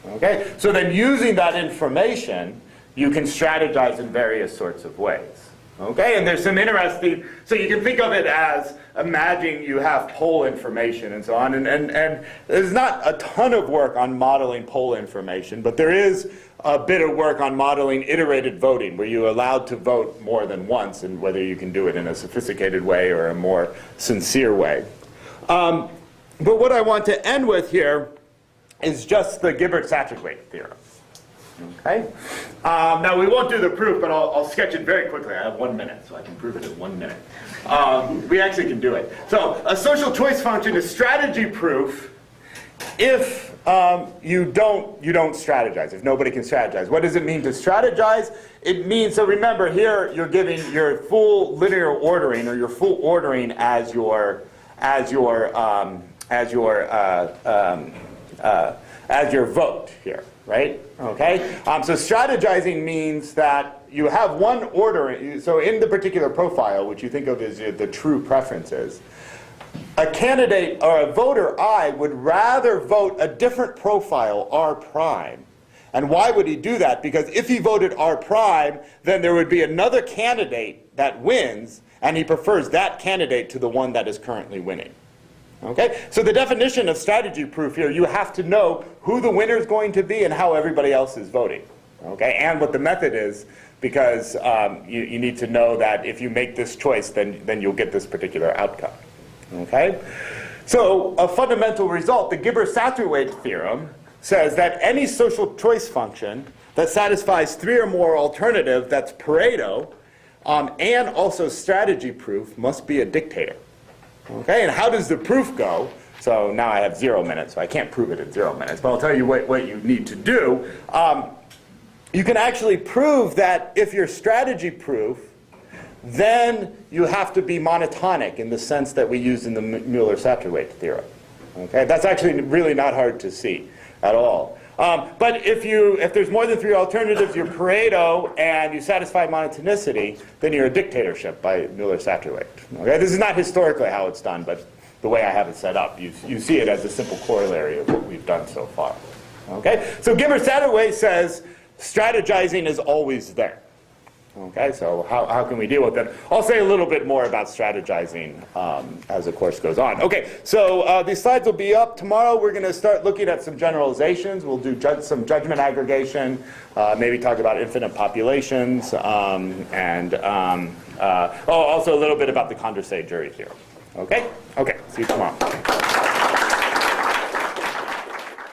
Okay? So then using that information, you can strategize in various sorts of ways. Okay? And there's some interesting, so you can think of it as, imagine you have poll information and so on, and there's not a ton of work on modeling poll information, but there is a bit of work on modeling iterated voting, where you're allowed to vote more than once, and whether you can do it in a sophisticated way or a more sincere way. But what I want to end with here is just the Gibbert-Satterthwaite theorem. Okay? Now, we won't do the proof, but I'll sketch it very quickly. I have 1 minute, so I can prove it in 1 minute. We actually can do it. So a social choice function is strategy proof if you don't strategize, if nobody can strategize. What does it mean to strategize? It means, so remember here, you're giving your full linear ordering, or your full ordering as your vote here, right? Okay? So strategizing means that you have one order. So in the particular profile, which you think of as the true preferences, a candidate or a voter I would rather vote a different profile, R prime. And why would he do that? Because if he voted R prime, then there would be another candidate that wins, and he prefers that candidate to the one that is currently winning. Okay? So the definition of strategy proof here, you have to know who the winner is going to be and how everybody else is voting. Okay? And what the method is, because you need to know that if you make this choice, then you'll get this particular outcome. Okay? So a fundamental result, the Gibbert-Satterthwaite theorem, says that any social choice function that satisfies 3 or more alternative, that's Pareto, and also strategy proof, must be a dictator. Okay, and how does the proof go? So now I have 0 minutes, so I can't prove it in 0 minutes, but I'll tell you what you need to do. You can actually prove that if your strategy proof, then you have to be monotonic in the sense that we use in the Mueller-Satterthwaite theorem. Okay, that's actually really not hard to see at all. But if there's more than 3 alternatives, you're Pareto and you satisfy monotonicity, then you're a dictatorship by Mueller-Satterthwaite. Okay, this is not historically how it's done, but the way I have it set up, you see it as a simple corollary of what we've done so far. Okay, so Gibber-Satterthwaite says strategizing is always there. Okay, so how can we deal with it? I'll say a little bit more about strategizing as the course goes on. Okay, so these slides will be up. Tomorrow we're going to start looking at some generalizations. We'll do some judgment aggregation, maybe talk about infinite populations, and also a little bit about the Condorcet jury theorem. Okay? Okay, see you tomorrow.